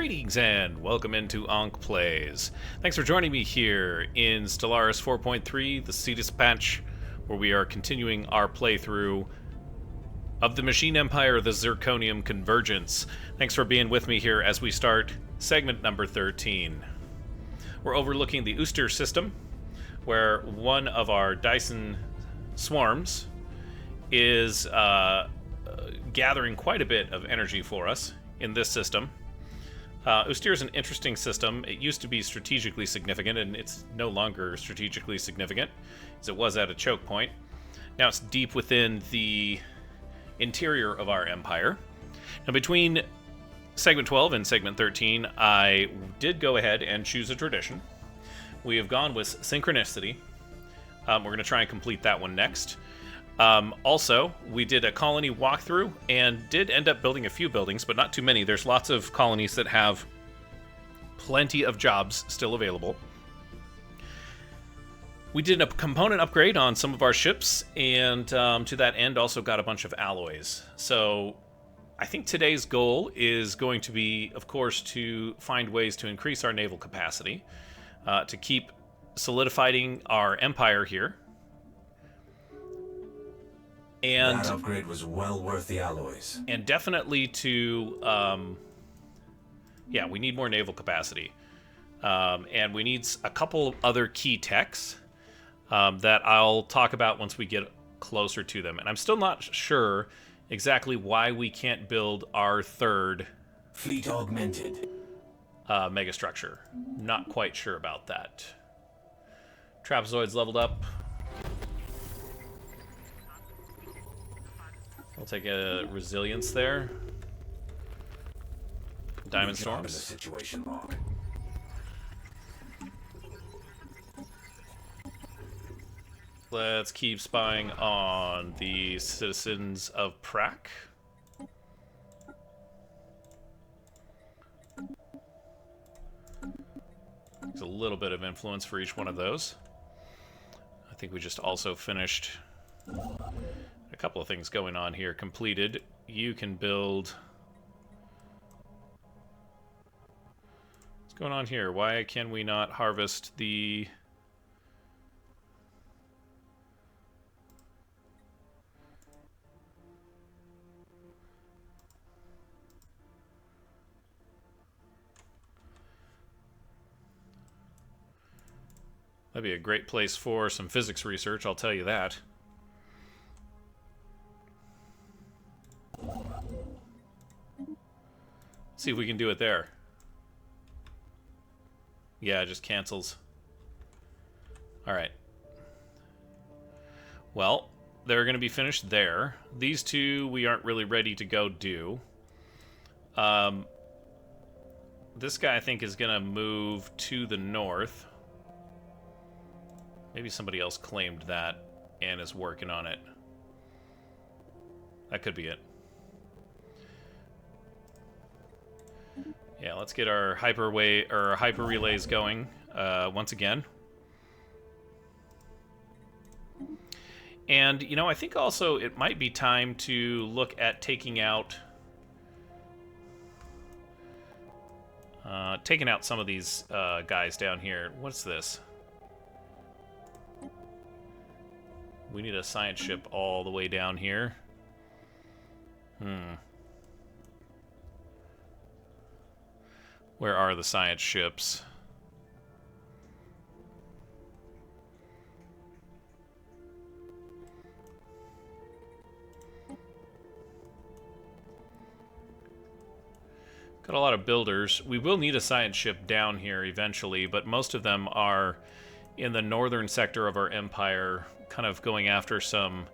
Greetings and welcome into Ankh Plays. Thanks for joining me here in Stellaris 4.3, the Cetus patch, where we are continuing our playthrough of the Machine Empire, the Zirconium Convergence. Thanks for being with me here as we start segment number 13. We're overlooking the Ooster system, where one of our Dyson swarms is gathering quite a bit of energy for us in this system. Ooster is an interesting system. It used to be strategically significant, and it's no longer strategically significant, as it was at a choke point. Now it's deep within the interior of our empire. Now between segment 12 and segment 13, I did go ahead and choose a tradition. We have gone with synchronicity. We're going to try and complete that one next. Also, we did a colony walkthrough and did end up building a few buildings, but not too many. There's lots of colonies that have plenty of jobs still available. We did a component upgrade on some of our ships, and to that end also got a bunch of alloys. So I think today's goal is going to be, of course, to find ways to increase our naval capacity, to keep solidifying our empire here. And that upgrade was well worth the alloys. And definitely to, yeah, we need more naval capacity. And we need a couple other key techs that I'll talk about once we get closer to them. And I'm still not sure exactly why we can't build our third fleet augmented megastructure. Not quite sure about that. Trapezoids leveled up. I'll take a resilience there. Diamond storms. Situation log. Let's keep spying on the citizens of Prak. There's a little bit of influence for each one of those. I think we just also finished a couple of things going on here. Completed. You can build... What's going on here? Why can we not harvest the... That'd be a great place for some physics research, I'll tell you that. See if we can do it there. Yeah, it just cancels. Alright. Well, they're going to be finished there. These two we aren't really ready to go do. This guy I think is going to move to the north. Maybe somebody else claimed that and is working on it. That could be it. Yeah, let's get our hyper relays going once again. And you know, I think also it might be time to look at taking out some of these guys down here. What's this? We need a science ship all the way down here. Where are the science ships? Got a lot of builders. We will need a science ship down here eventually, but most of them are in the northern sector of our empire, kind of going after some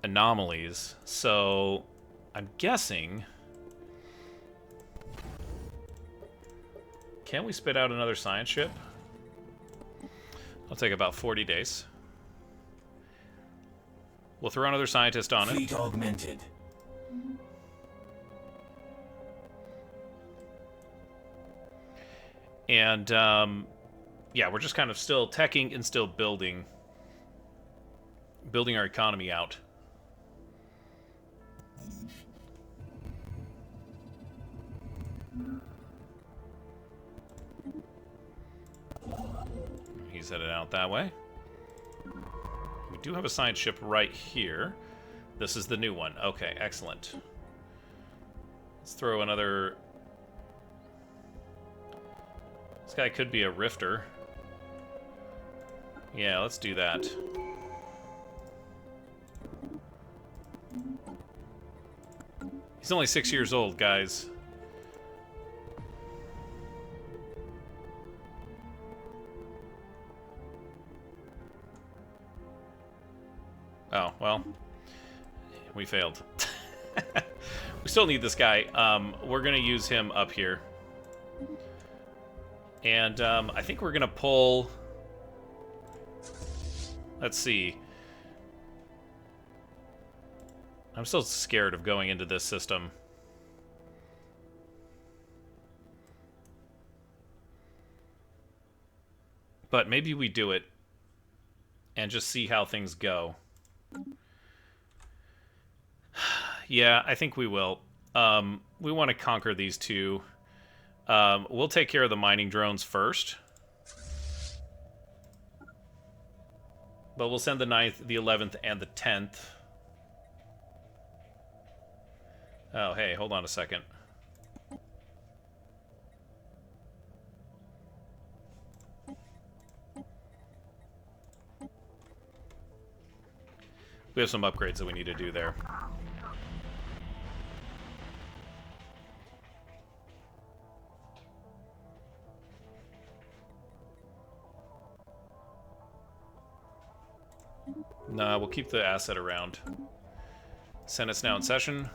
anomalies. So I'm guessing... Can we spit out another science ship? It'll take about 40 days. We'll throw another scientist on it. Fleet augmented. And, yeah, we're just kind of still teching and still building our economy out. He's headed out that way. We do have a science ship right here. This is the new one. Okay, excellent. Let's throw another... This guy could be a rifter. Yeah, let's do that. He's only 6 years old, guys. Oh, well. We failed. We still need this guy. We're going to use him up here. And I think we're going to pull... Let's see. I'm still scared of going into this system. But maybe we do it and just see how things go. Yeah, I think we will. We want to conquer these two. We'll take care of the mining drones first. But we'll send the 9th, the 11th, and the 10th. Oh, hey, hold on a second. We have some upgrades that we need to do there. Nah, we'll keep the asset around. Senate's now in session.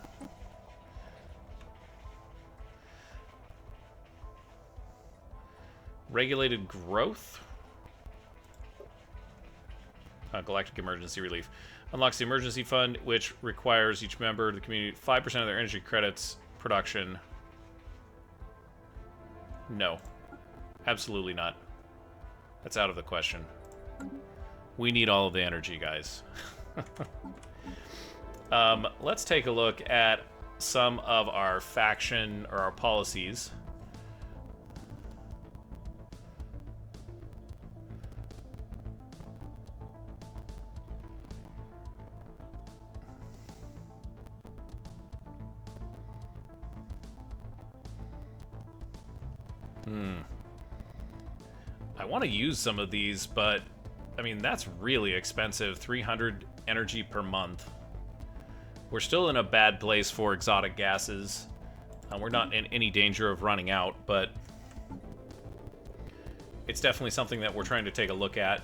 Regulated growth. Galactic emergency relief. Unlocks the emergency fund, which requires each member of the community 5% of their energy credits production. No. Absolutely not. That's out of the question. We need all of the energy, guys. Let's take a look at some of our faction or our policies. I want to use some of these, but I mean, that's really expensive. 300 energy per month. We're still in a bad place for exotic gases. We're not in any danger of running out, but it's definitely something that we're trying to take a look at.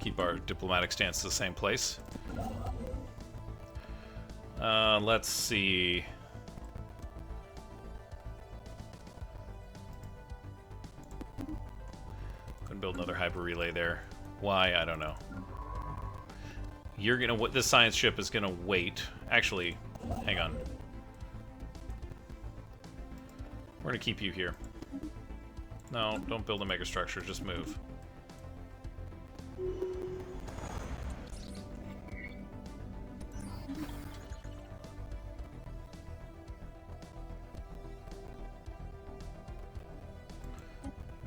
Keep our diplomatic stance the same place. Let's see. Gonna build another hyper relay there. Why? I don't know. You're gonna. This science ship is gonna wait. Actually, hang on. We're gonna keep you here. No, don't build a megastructure. Just move.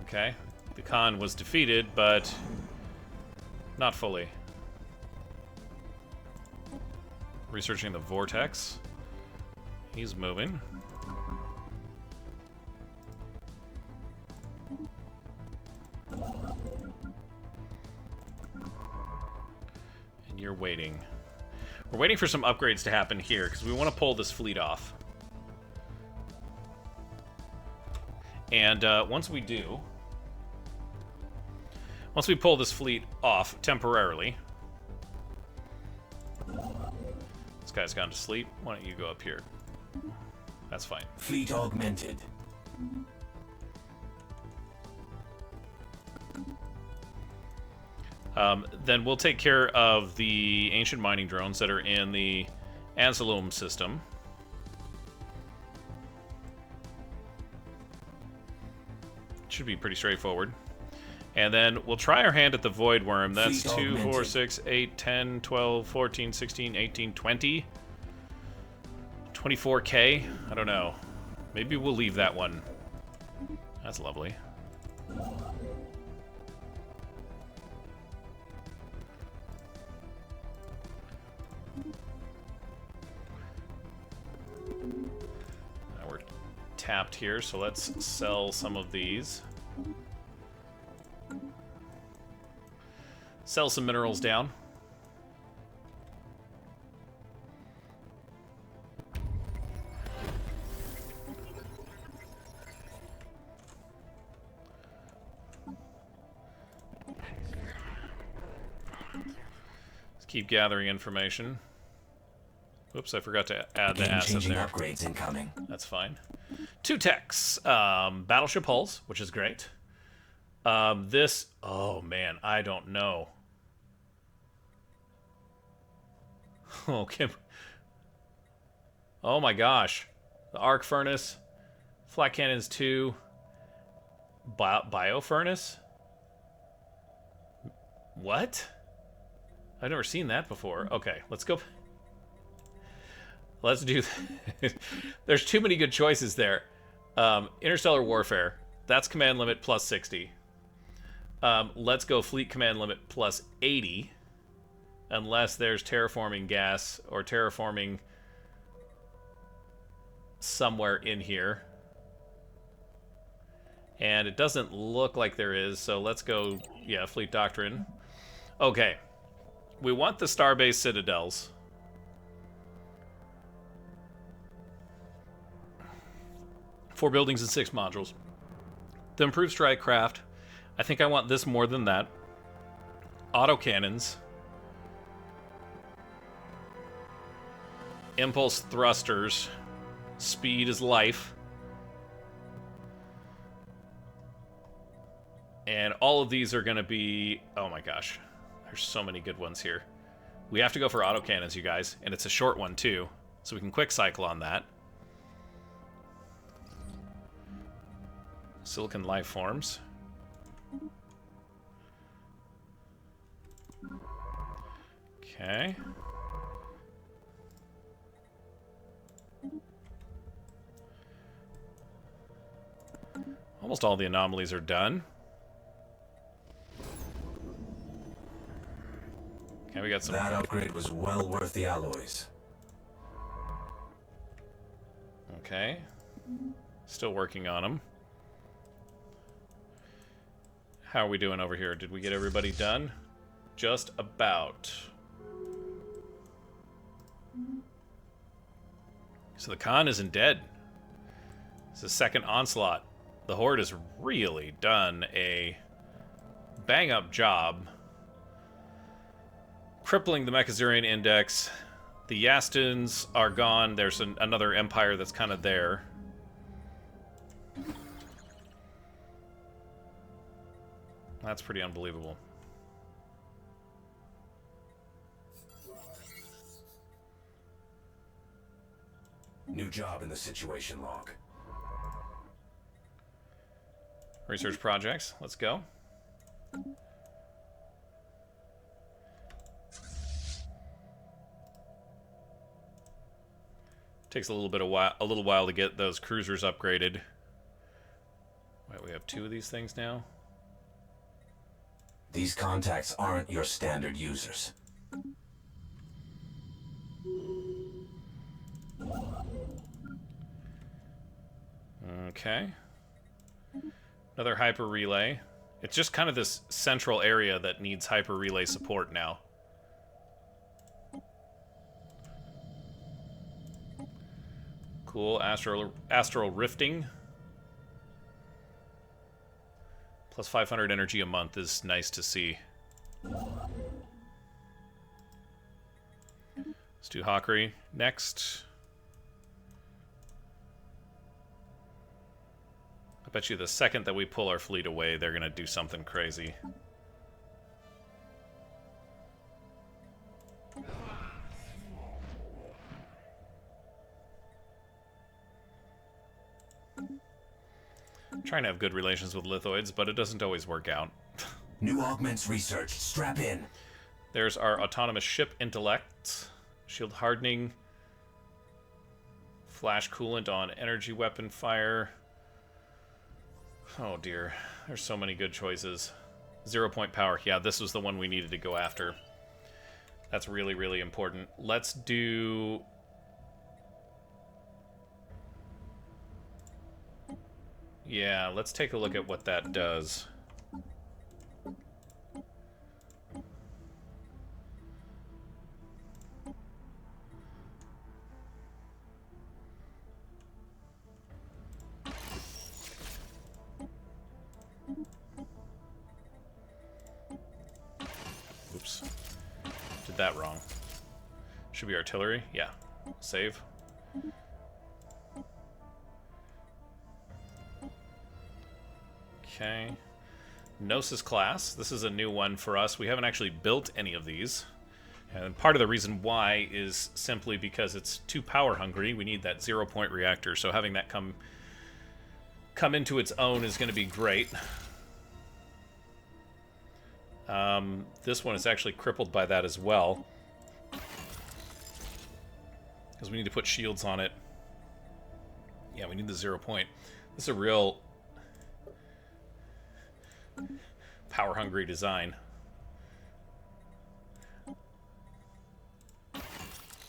Okay, the Khan was defeated, but not fully. Researching the vortex. He's moving. And you're waiting. We're waiting for some upgrades to happen here, because we want to pull this fleet off. And once we do... Once we pull this fleet off temporarily... This guy's gone to sleep. Why don't you go up here? That's fine. Fleet augmented. Then we'll take care of the ancient mining drones that are in the Anselome system. should be pretty straightforward. And then we'll try our hand at the Void Worm. That's Fleet 2, 4, augmented. 6, 8, 10, 12, 14, 16, 18, 20. 24k? I don't know. Maybe we'll leave that one. That's lovely. Now we're tapped here, so let's sell some of these. Sell some minerals down. Let's keep gathering information. Oops, I forgot to add the asset Game-changing there. upgrades incoming. That's fine. 2 techs. Battleship hulls, which is great. This... Oh, man, I don't know. Okay. Oh my gosh. The arc furnace. Flat cannons 2. Bio furnace? What? I've never seen that before. Okay, let's go. Let's do... There's too many good choices there. Interstellar Warfare. That's command limit plus 60. Let's go fleet command limit plus 80. Unless there's terraforming gas or terraforming somewhere in here. And it doesn't look like there is, so let's go, yeah, Fleet Doctrine. Okay. We want the Starbase Citadels. Four buildings and 6 modules. The improved strike craft. I think I want this more than that. Autocannons. Impulse thrusters. Speed is life. And all of these are going to be... Oh my gosh. There's so many good ones here. We have to go for autocannons, you guys. And it's a short one, too. So we can quick cycle on that. Silicon life forms. Okay. Almost all the anomalies are done. Okay, we got some... That upgrade was well worth the alloys. Okay. Still working on them. How are we doing over here? Did we get everybody done? Just about. So the Khan isn't dead. It's the second onslaught. The Horde has really done a bang-up job crippling the Mechazurian Index. The Yastins are gone. There's another empire that's kind of there. That's pretty unbelievable. New job in the situation log. Research projects. Let's go. Takes a little while to get those cruisers upgraded. Wait, we have 2 of these things now. These contacts aren't your standard users. Okay. Another hyper relay. It's just kind of this central area that needs hyper relay support now. Cool. Astral rifting. Plus 500 energy a month is nice to see. Let's do Hawkery next. I bet you the second that we pull our fleet away, they're going to do something crazy. trying to have good relations with lithoids, but it doesn't always work out. New augments researched. Strap in. There's our autonomous ship intellect. Shield hardening. Flash coolant on energy weapon fire. Oh dear. There's so many good choices. 0-point power. Yeah, this was the one we needed to go after. That's really, really important. Let's do... Yeah, let's take a look at what that does. Oops. Did that wrong. Should be artillery. Yeah. Save. Okay. Gnosis class. This is a new one for us. We haven't actually built any of these. And part of the reason why is simply because it's too power hungry. We need that 0-point reactor. So having that come into its own is going to be great. This one is actually crippled by that as well. Because we need to put shields on it. Yeah, we need the 0-point. This is a real power-hungry design.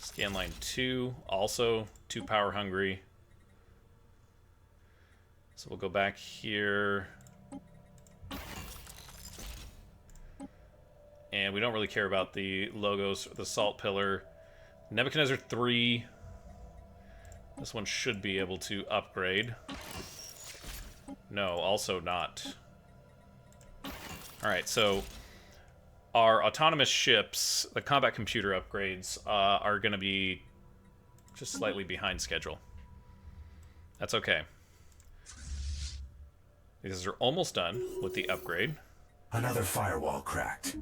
Scanline 2, also too power-hungry. So we'll go back here. And we don't really care about the logos or the salt pillar. Nebuchadnezzar 3. This one should be able to upgrade. No, also not. Alright, so our autonomous ships, the combat computer upgrades, are going to be just slightly behind schedule. That's okay. These are almost done with the upgrade. Another firewall cracked.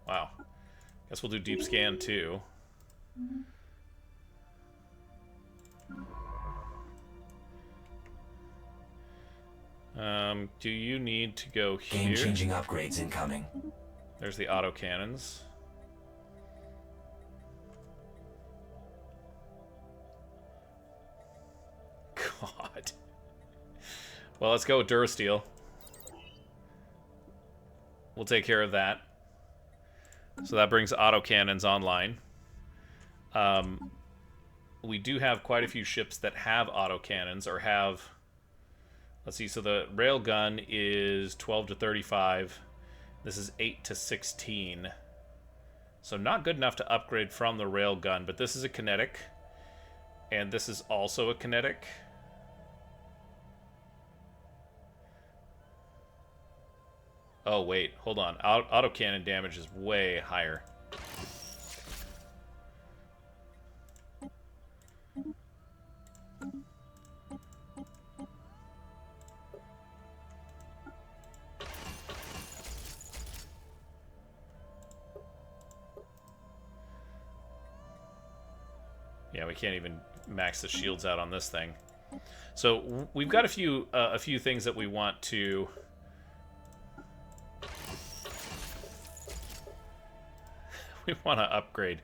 Wow. Guess we'll do deep scan too. Do you need to go here? Game-changing upgrades incoming. There's the autocannons. God. Well, let's go with Durasteel. We'll take care of that. So that brings autocannons online. We do have quite a few ships that have autocannons or have... Let's see, so the railgun is 12 to 35. This is 8 to 16. So not good enough to upgrade from the railgun, but this is a kinetic. And this is also a kinetic. Oh, wait, hold on. Autocannon damage is way higher. Yeah, we can't even max the shields out on this thing. So we've got a few things that we want to... we want to upgrade.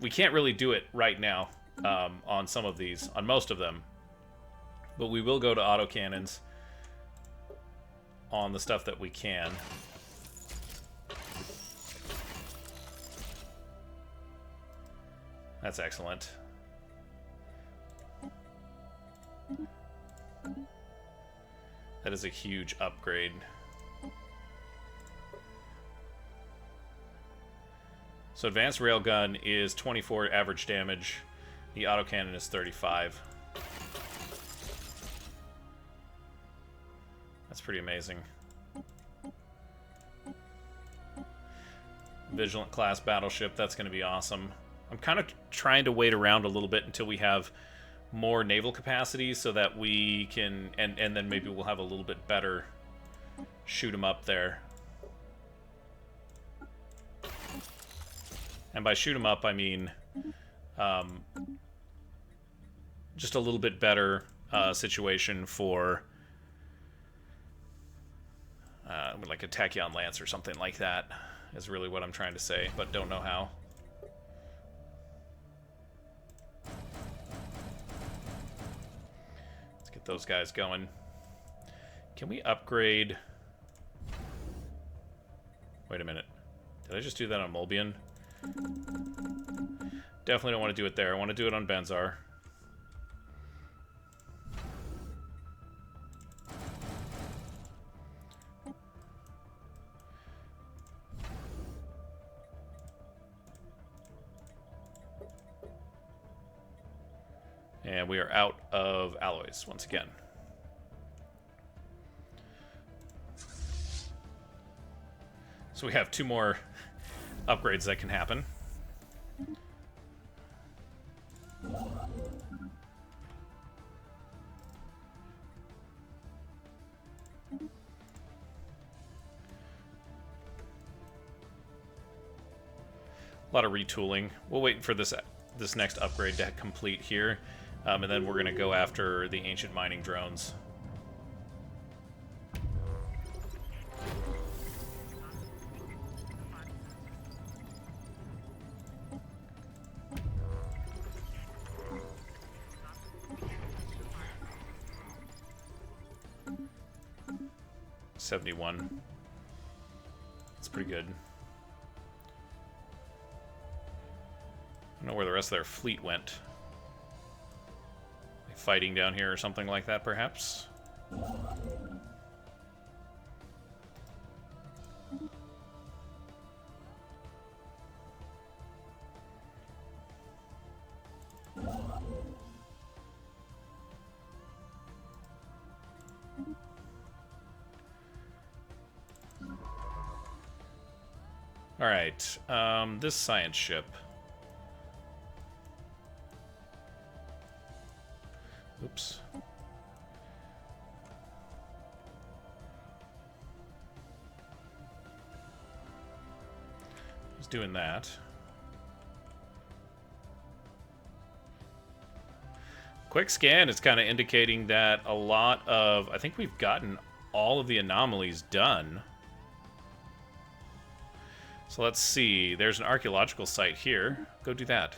We can't really do it right now on some of these, on most of them. But we will go to autocannons on the stuff that we can. That's excellent. That is a huge upgrade. So advanced railgun is 24 average damage. The autocannon is 35. That's pretty amazing. Vigilant class battleship, that's going to be awesome. I'm kind of trying to wait around a little bit until we have more naval capacity so that we can, and then maybe we'll have a little bit better shoot 'em up there. And by shoot 'em up, I mean just a little bit better situation for like a Tachyon Lance or something like that is really what I'm trying to say, but don't know how. Let's get those guys going. Can we upgrade? Wait a minute. Did I just do that on Mulbion? Definitely don't want to do it there. I want to do it on Benzar. And we are out of alloys once again. So we have 2 more upgrades that can happen. A lot of retooling. We'll wait for this next upgrade to complete here, and then we're going to go after the ancient mining drones. $71. That's pretty good. I don't know where the rest of their fleet went. Like fighting down here or something like that, perhaps? Alright, this science ship. Oops. He's doing that. Quick scan is kind of indicating that a lot of... I think we've gotten all of the anomalies done. So let's see. There's an archaeological site here. Go do that.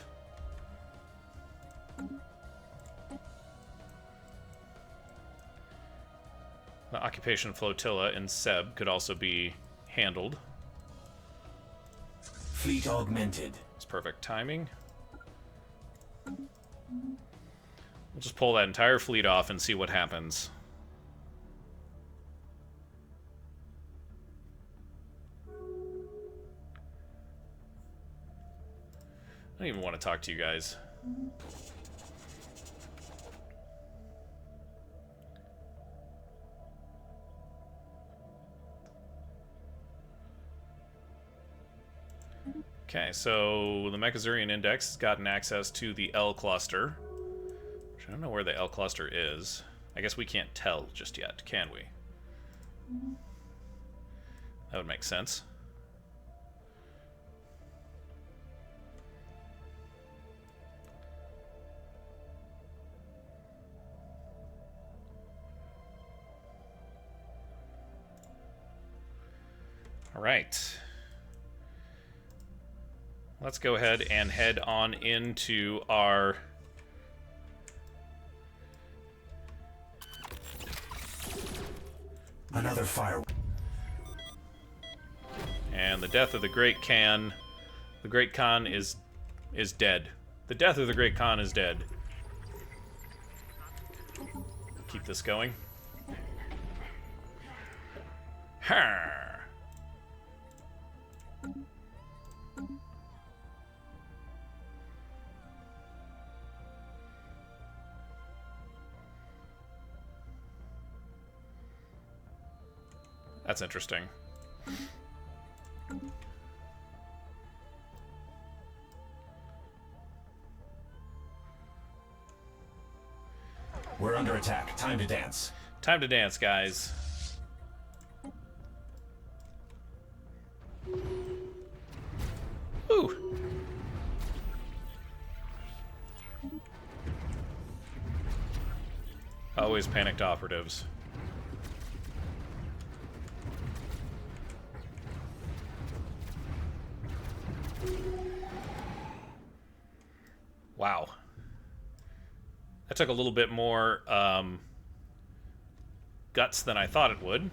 The occupation flotilla in Seb could also be handled. Fleet augmented. It's perfect timing. We'll just pull that entire fleet off and see what happens. I don't even want to talk to you guys. Okay, so the Mechazurian Index has gotten access to the L cluster. Which I don't know where the L cluster is. I guess we can't tell just yet, can we? That would make sense. All right. Let's go ahead and head on into our another fire. And the death of the Great Khan. The Great Khan is dead. The death of the Great Khan is dead. Keep this going. Ha! That's interesting. under attack. Time to dance. Time to dance, guys. Woo! Always panicked operatives. Wow. That took a little bit more guts than I thought it would.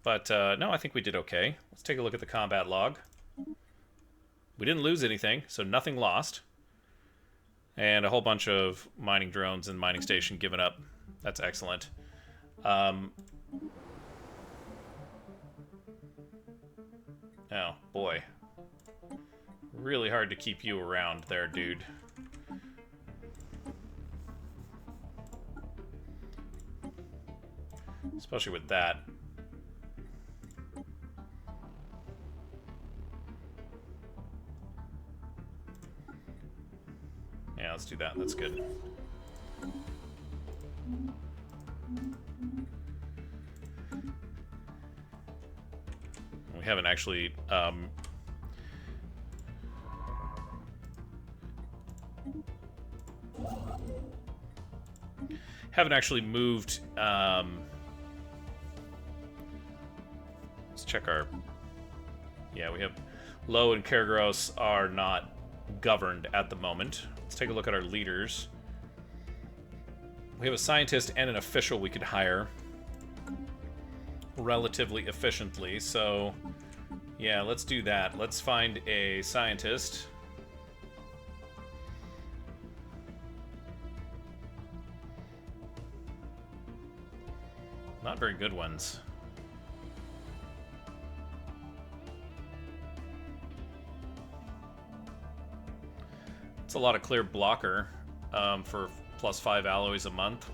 But no, I think we did okay. Let's take a look at the combat log. We didn't lose anything, so nothing lost. And a whole bunch of mining drones and mining station given up. That's excellent. Oh, boy. Really hard to keep you around there, dude. Especially with that. Yeah, let's do that. That's good. We haven't actually moved. Let's check our. Yeah, we have Low and Kergros are not governed at the moment. Let's take a look at our leaders. We have a scientist and an official we could hire relatively efficiently, so yeah, let's do that. Let's find a scientist. Not very good ones. It's a lot of clear blocker for +5 alloys a month.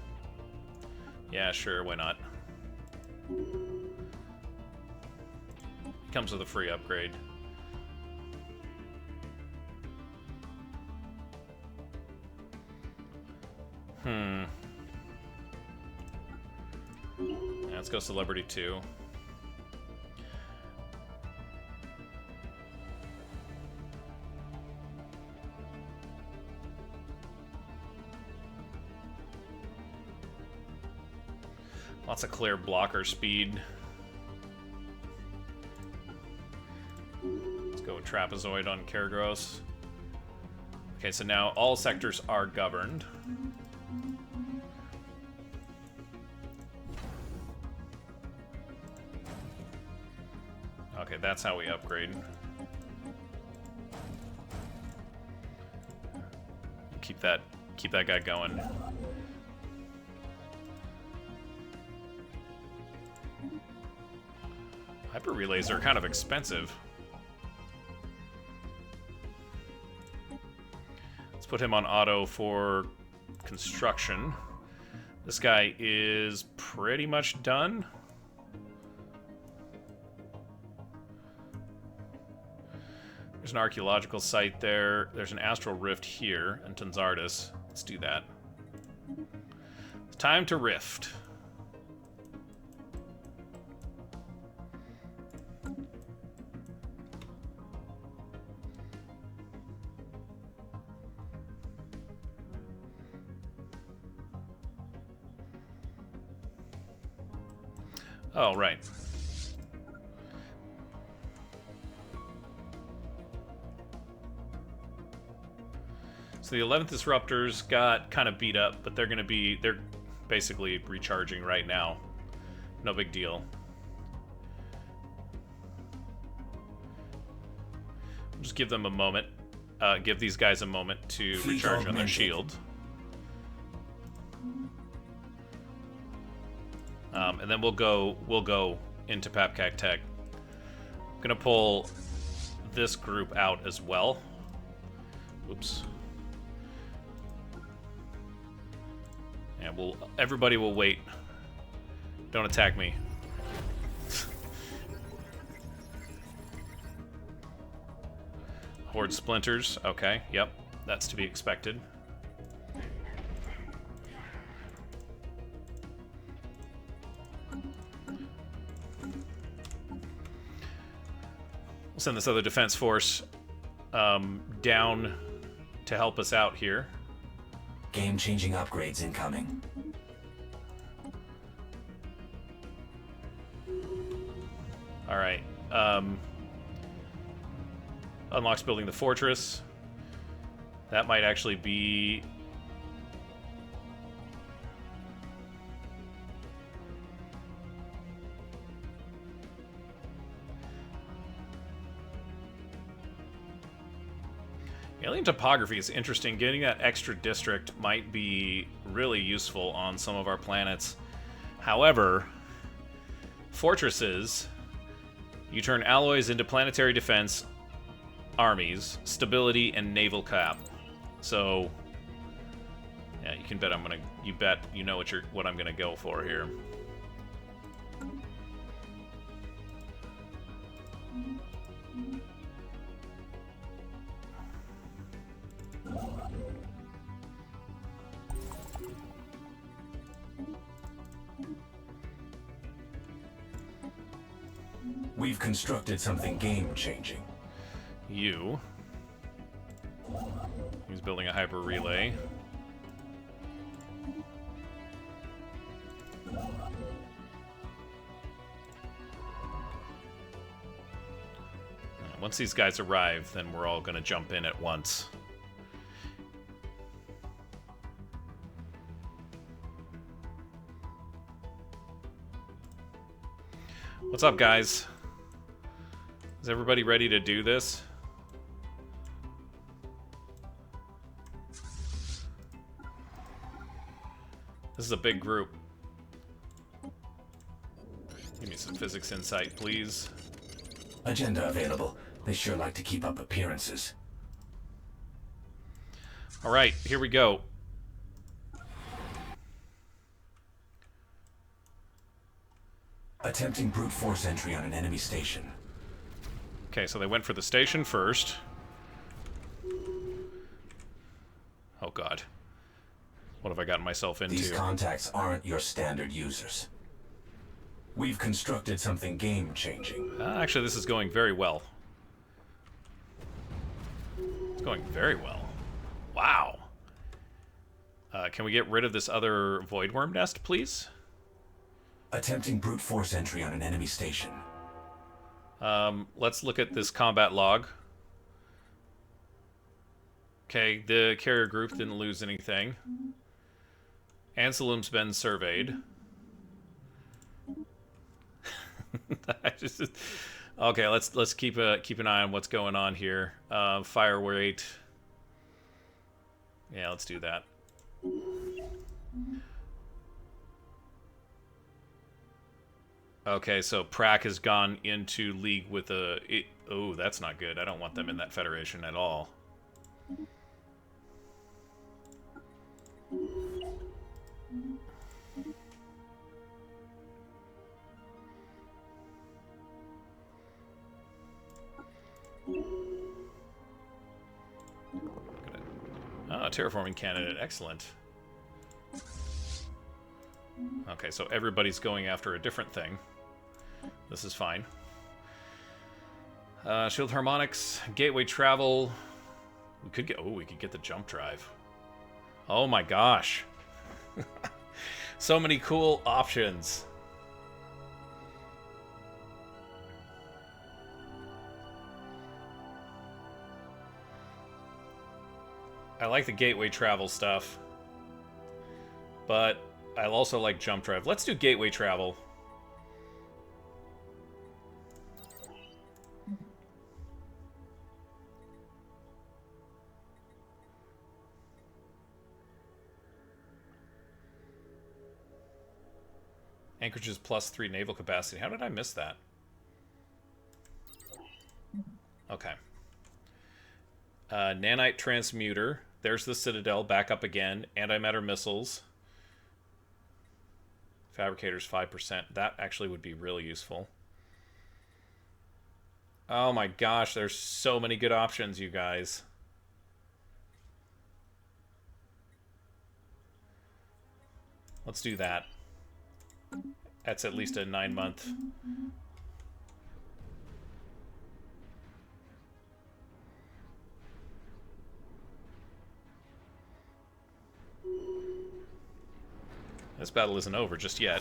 Yeah, sure, why not? Comes with a free upgrade. Yeah, let's go Celebrity 2. Lots of clear blocker speed. Let's go with Trapezoid on Kergros. Okay, so now all sectors are governed. Okay, that's how we upgrade. Keep that guy going. Hyper relays are kind of expensive. Let's put him on auto for construction. This guy is pretty much done. There's an archaeological site there. There's an astral rift here in Tanzardis. Let's do that. It's time to rift. Oh, right. So the 11th Disruptors got kind of beat up, but they're basically recharging right now. No big deal. Just give them a moment. Give these guys a moment to recharge on their shield. And then we'll go into Papcac Tech. I'm gonna pull this group out as well. Oops. Yeah, everybody will wait. Don't attack me. Horde splinters. Okay, yep. That's to be expected. We'll send this other defense force down to help us out here. Game-changing upgrades incoming. All right. Unlocks building the fortress. That might actually be... Alien topography is interesting. Getting that extra district might be really useful on some of our planets. However, fortresses, you turn alloys into planetary defense armies, stability, and naval cap. So, yeah, you can bet I'm gonna. You bet you know what I'm gonna go for here. We've constructed something game-changing. You. He's building a hyper relay. Once these guys arrive, then we're all going to jump in at once. What's up, guys? Is everybody ready to do this? This is a big group. Give me some physics insight, please. Agenda available. They sure like to keep up appearances. All right, here we go. Attempting brute force entry on an enemy station. Okay, so they went for the station first. Oh god. What have I gotten myself into? These contacts aren't your standard users. We've constructed something game-changing. Actually, this is going very well. It's going very well. Wow. Can we get rid of this other void worm nest, please? Attempting brute force entry on an enemy station. Let's look at this combat log. Okay, the carrier group didn't lose anything. Anselum's been surveyed. Okay, let's keep an eye on what's going on here. Fire rate. Yeah, let's do that. Okay, so Prak has gone into league with a... oh, that's not good. I don't want them in that federation at all. Oh, terraforming candidate. Excellent. Okay, so everybody's going after a different thing. This is fine. Shield harmonics, gateway travel. We could get... oh, we could get the jump drive. Oh my gosh. So many cool options. I like the gateway travel stuff, but I also like jump drive. Let's do gateway travel. Anchorages +3 naval capacity. How did I miss that? Okay. Nanite transmuter. There's the Citadel back up again. Antimatter missiles. Fabricators 5%. That actually would be really useful. Oh my gosh, there's so many good options, you guys. Let's do that. That's at least a 9-month. This battle isn't over just yet.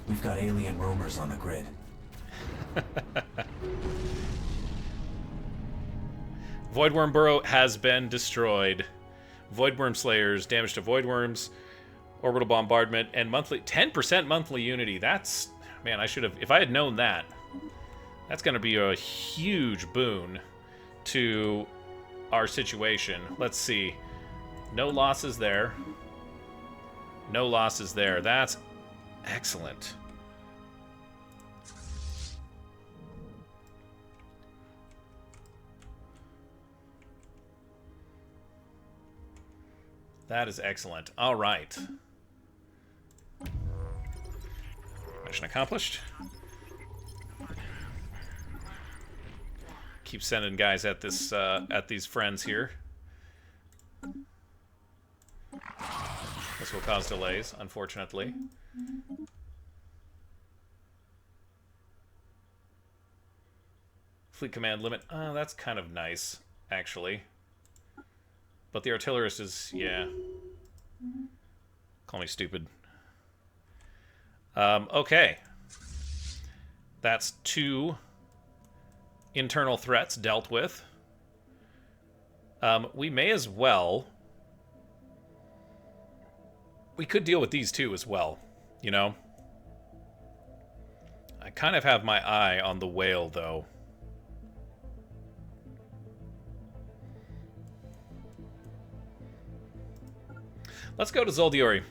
We've got alien roamers on the grid. Voidworm Burrow has been destroyed. Voidworm Slayers, damage to Voidworms, orbital bombardment, and monthly 10% monthly unity. That's, man, I should have, if I had known that, that's going to be a huge boon to our situation. Let's see. No losses there. No losses there. That's excellent. That is excellent. All right. Mission accomplished. Keep sending guys at this at these friends here. This will cause delays, unfortunately. Fleet command limit. That's kind of nice, actually. But the artillerist is, yeah. Call me stupid. Okay. That's 2 internal threats dealt with. We may as well... We could deal with these two as well, you know? I kind of have my eye on the whale, though. Let's go to Zoldiori.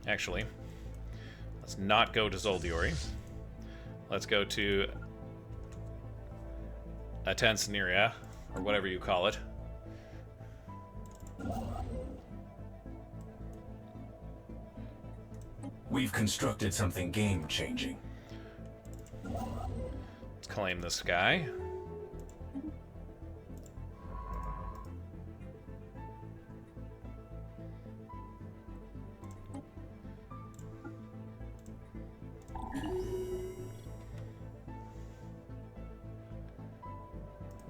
Actually, let's not go to Zoldiori. Let's go to Atansneria, or whatever you call it. We've constructed something game-changing. Let's claim this guy.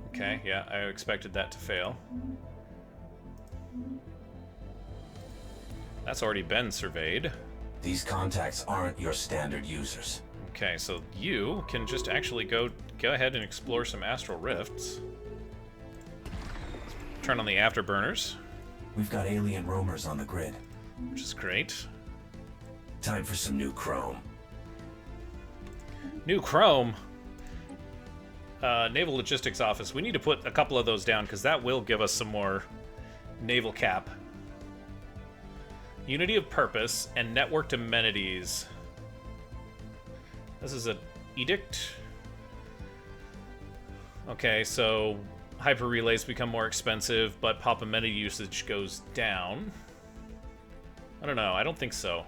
Okay, yeah, I expected that to fail. That's already been surveyed. These contacts aren't your standard users. Okay, so you can just actually go ahead and explore some astral rifts. Turn on the afterburners. We've got alien roamers on the grid. Which is great. Time for some new chrome. New chrome? Naval Logistics Office. We need to put a couple of those down because that will give us some more naval cap. Unity of Purpose and Networked Amenities. This is an edict. Okay, so hyper relays become more expensive, but pop amenity usage goes down. I don't know. I don't think so.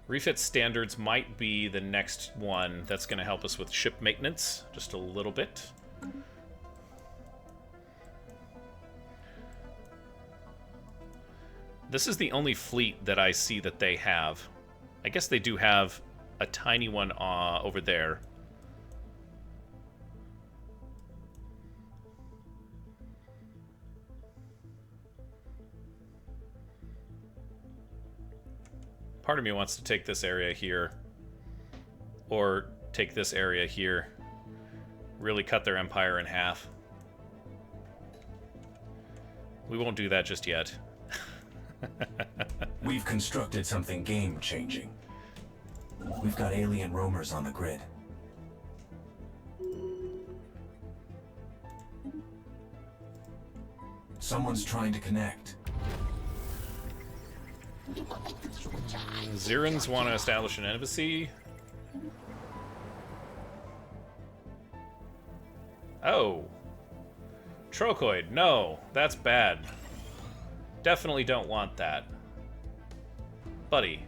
Refit standards might be the next one that's going to help us with ship maintenance just a little bit. This is the only fleet that I see that they have. I guess they do have a tiny one over there. Part of me wants to take this area here, or take this area here, really cut their empire in half. We won't do that just yet. We've constructed something game-changing. We've got alien roamers on the grid. Someone's trying to connect. Zirans want to establish an embassy. Oh. Trochoid. No, that's bad. Definitely don't want that. Buddy.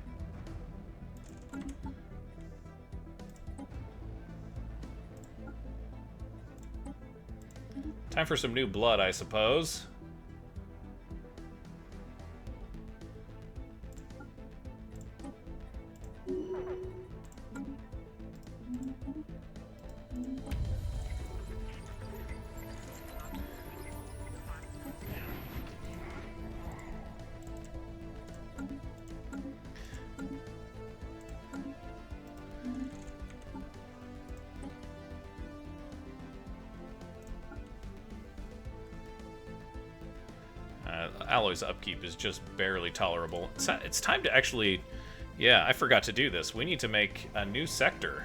Time for some new blood, I suppose. Alloy's upkeep is just barely tolerable. It's time to actually... Yeah, I forgot to do this. We need to make a new sector.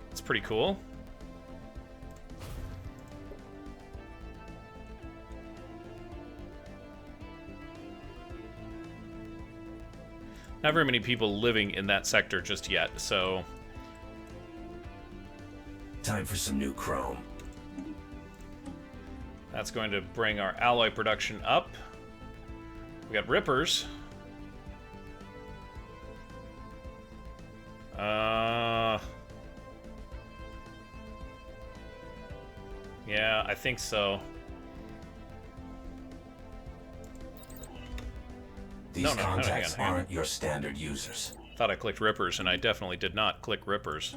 It's pretty cool. Not very many people living in that sector just yet, so... Time for some new chrome. That's going to bring our alloy production up. We got rippers. Yeah, I think so. These contacts hang on. aren't your standard users. Thought I clicked rippers, and I definitely did not click rippers.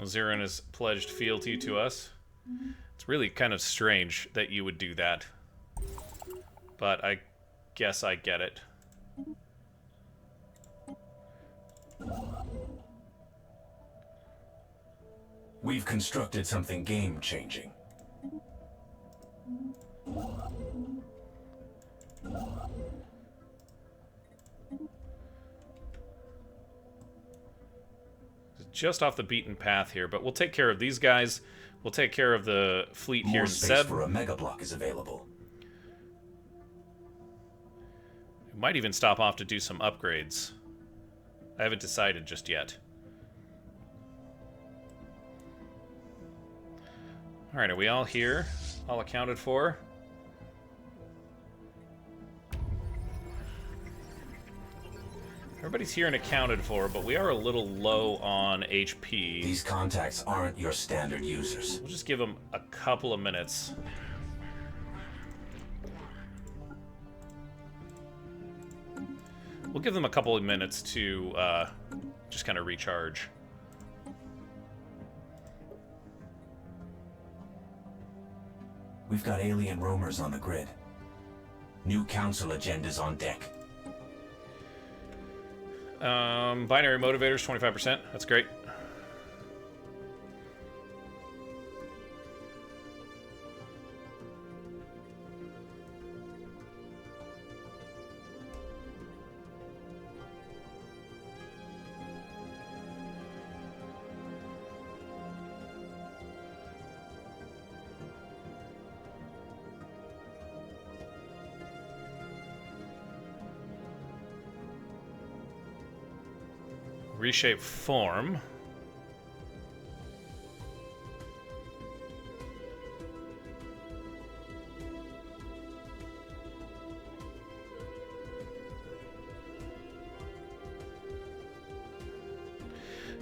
Zirin has pledged fealty to us. It's really kind of strange that you would do that. But I guess I get it. We've constructed something game-changing. Just off the beaten path here, but we'll take care of these guys. We'll take care of the fleet here instead. More space for a mega block is available. We might even stop off to do some upgrades. I haven't decided just yet. Alright, are we all here? All accounted for? Everybody's here and accounted for, but we are a little low on HP. These contacts aren't your standard users. We'll just give them a couple of minutes. We'll give them a couple of minutes to just kind of recharge. We've got alien roamers on the grid. New council agendas on deck. Binary motivators, 25%. That's great. Reshape form.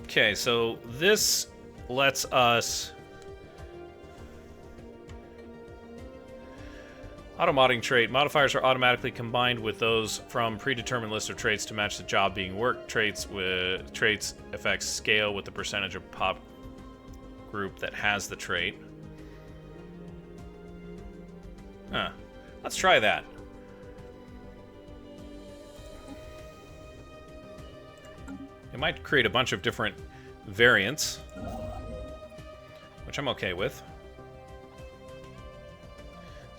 Okay, so this lets us auto-modding trait. Modifiers are automatically combined with those from predetermined list of traits to match the job being worked. Traits effects scale with the percentage of pop group that has the trait. Huh. Let's try that. It might create a bunch of different variants, which I'm okay with.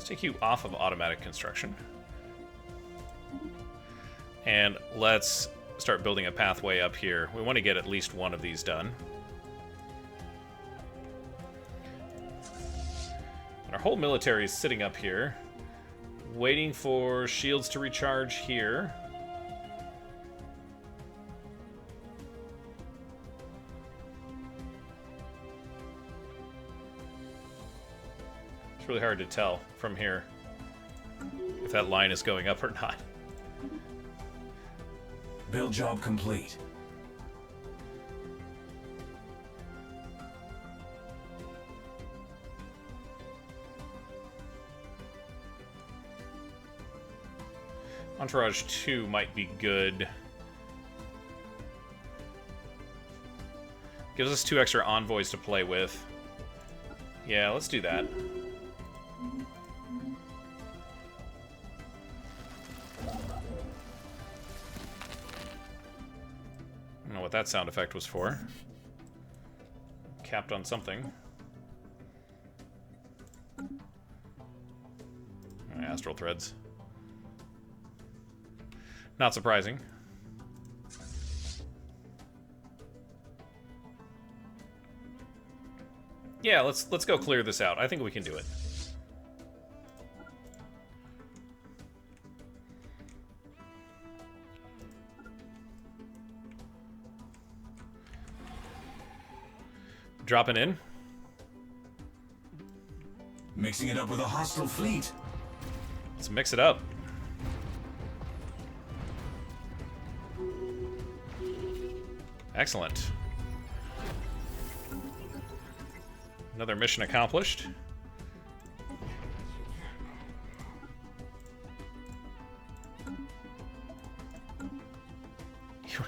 Take you off of automatic construction. And let's start building a pathway up here. We want to get at least one of these done. And our whole military is sitting up here, waiting for shields to recharge here. It's really hard to tell from here if that line is going up or not. Build job complete. Entourage 2 might be good. Gives us 2 extra envoys to play with. Yeah, let's do that. I don't know what that sound effect was for. Capped on something. Astral threads. Not surprising. Yeah, let's go clear this out. I think we can do it. Dropping in. Mixing it up with a hostile fleet. Let's mix it up. Excellent. Another mission accomplished.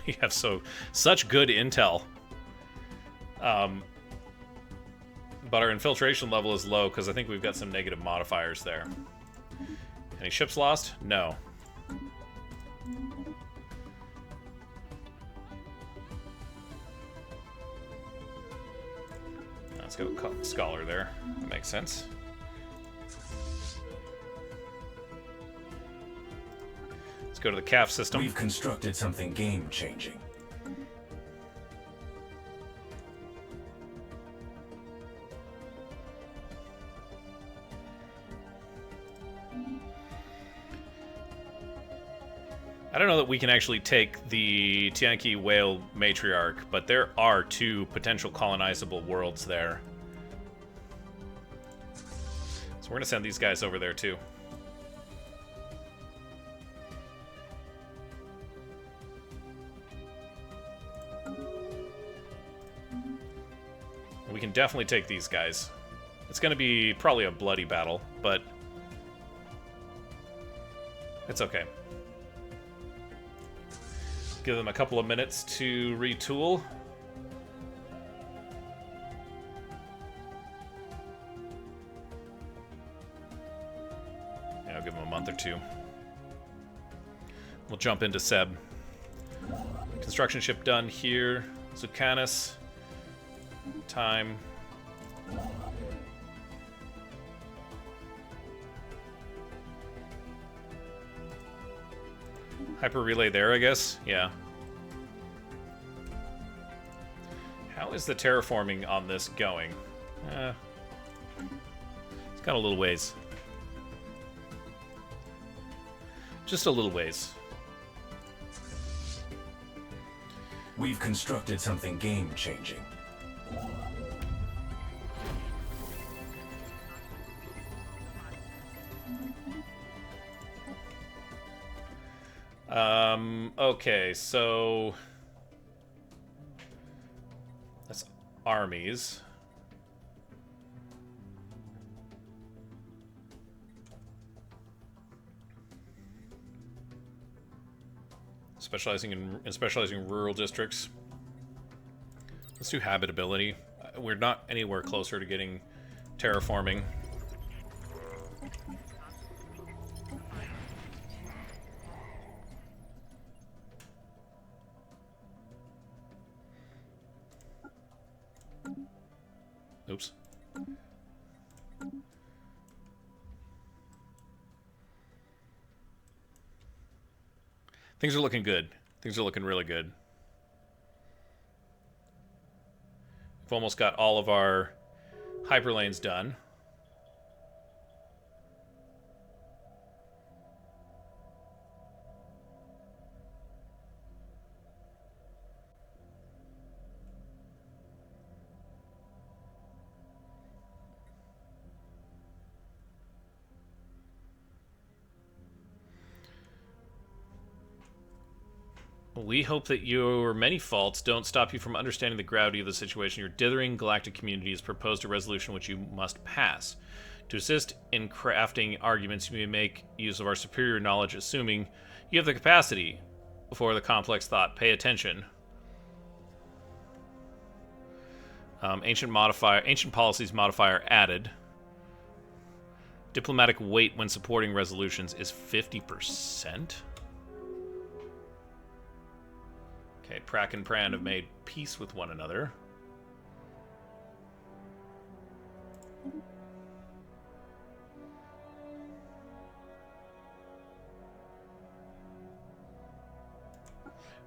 We have such good intel. But our infiltration level is low because I think we've got some negative modifiers there. Any ships lost? No. Let's go Scholar there. That makes sense. Let's go to the CAF system. We've constructed something game-changing. I don't know that we can actually take the Tianqi Whale Matriarch, but there are 2 potential colonizable worlds there. So we're going to send these guys over there too. We can definitely take these guys. It's going to be probably a bloody battle, but it's okay. Give them a couple of minutes to retool. Yeah, I'll give them a month or 2. We'll jump into Seb. Construction ship done here. Zucanis. Time. Hyper relay there, I guess? Yeah. How is the terraforming on this going? It's got a little ways. Just a little ways. We've constructed something game-changing. Okay, so that's armies. Specializing in rural districts. Let's do habitability. We're not anywhere closer to getting terraforming. Oops. Things are looking good. Things are looking really good. We've almost got all of our hyperlanes done. We hope that your many faults don't stop you from understanding the gravity of the situation. Your dithering galactic community has proposed a resolution which you must pass. To assist in crafting arguments, you may make use of our superior knowledge, assuming you have the capacity for the complex thought. Pay attention. Ancient policies modifier added. Diplomatic weight when supporting resolutions is 50%. Okay, Prak and Pran have made peace with one another.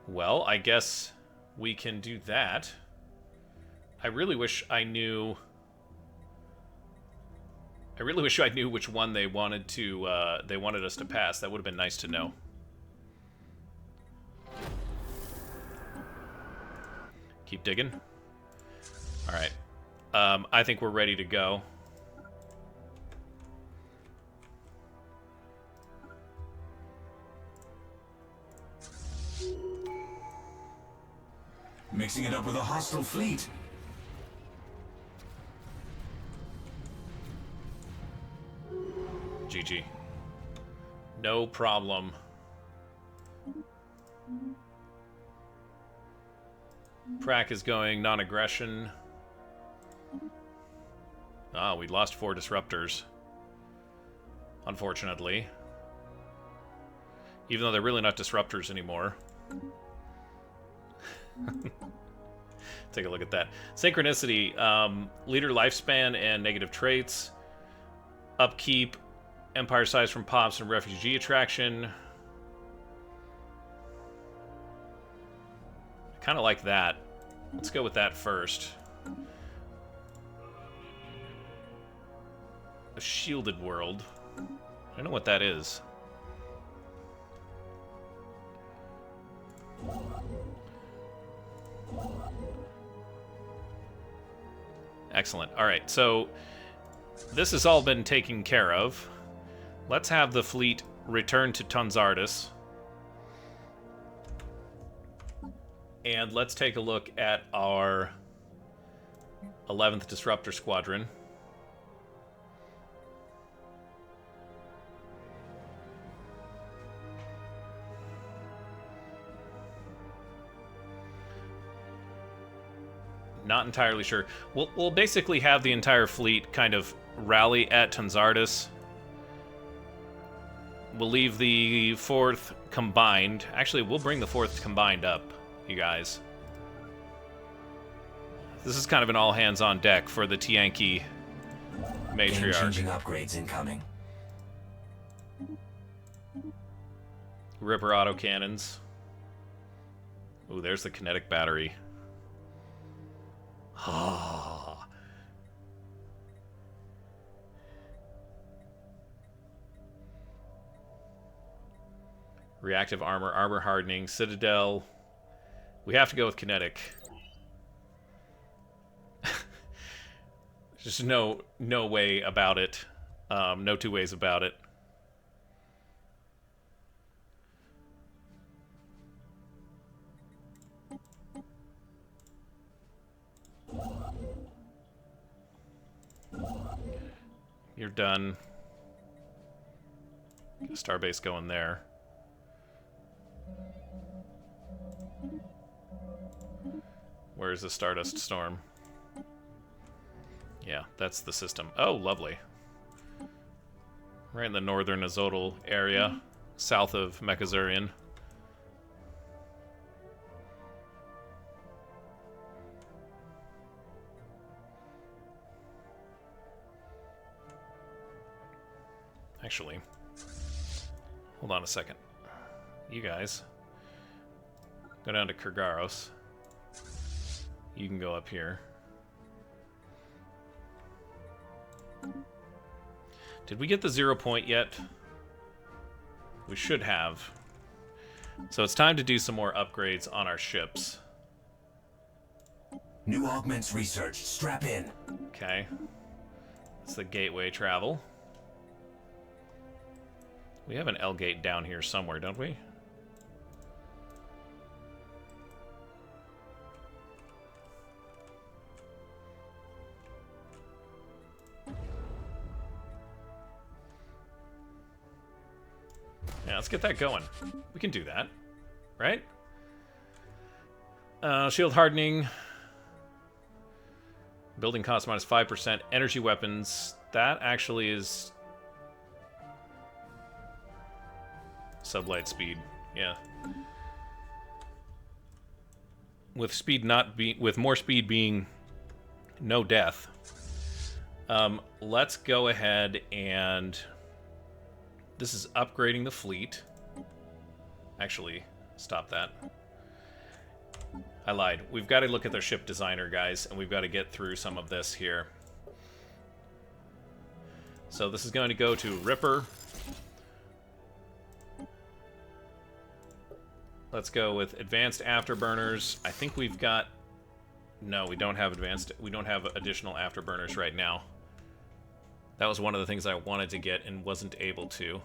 Well, I guess we can do that. I really wish I knew which one they wanted us to pass. That would have been nice to know. Keep digging. All right. I think we're ready to go. Mixing it up with a hostile fleet. GG. No problem. Prak is going non-aggression. Ah, we lost 4 disruptors. Unfortunately. Even though they're really not disruptors anymore. Take a look at that. Synchronicity. Leader lifespan and negative traits. Upkeep. Empire size from pops and refugee attraction. I kind of like that. Let's go with that first. A shielded world. I don't know what that is. Excellent. All right, so this has all been taken care of. Let's have the fleet return to Tanzardus. And let's take a look at our 11th Disruptor Squadron. Not entirely sure. We'll basically have the entire fleet kind of rally at Tanzardus. We'll leave the 4th combined. Actually, we'll bring the 4th combined up, you guys. This is kind of an all-hands-on-deck for the Tianki matriarch. Game-changing upgrades incoming. Ripper autocannons. Ooh, there's the kinetic battery. Ah. Reactive armor, armor hardening, citadel. We have to go with kinetic. There's no way about it. No two ways about it. You're done. Get a starbase going there. Where's the Stardust Storm? Yeah, that's the system. Oh, lovely. Right in the northern Azotl area, south of Mechazurian. Actually, hold on a second. You guys, go down to Kurgaros. You can go up here. Did we get the 0 point yet? We should have. So it's time to do some more upgrades on our ships. New augments researched. Strap in. Okay. That's the gateway travel. We have an L gate down here somewhere, don't we? let's get that going. We can do that, right? Shield hardening. Building cost minus 5%. Energy weapons. That actually is sublight speed. Yeah. With speed not be with more speed being no death. Let's go ahead and this is upgrading the fleet. Actually, stop that. I lied. We've got to look at their ship designer, guys, and we've got to get through some of this here. So this is going to go to Ripper. Let's go with advanced afterburners. I think we've got... No, we don't have advanced... We don't have additional afterburners right now. That was one of the things I wanted to get and wasn't able to.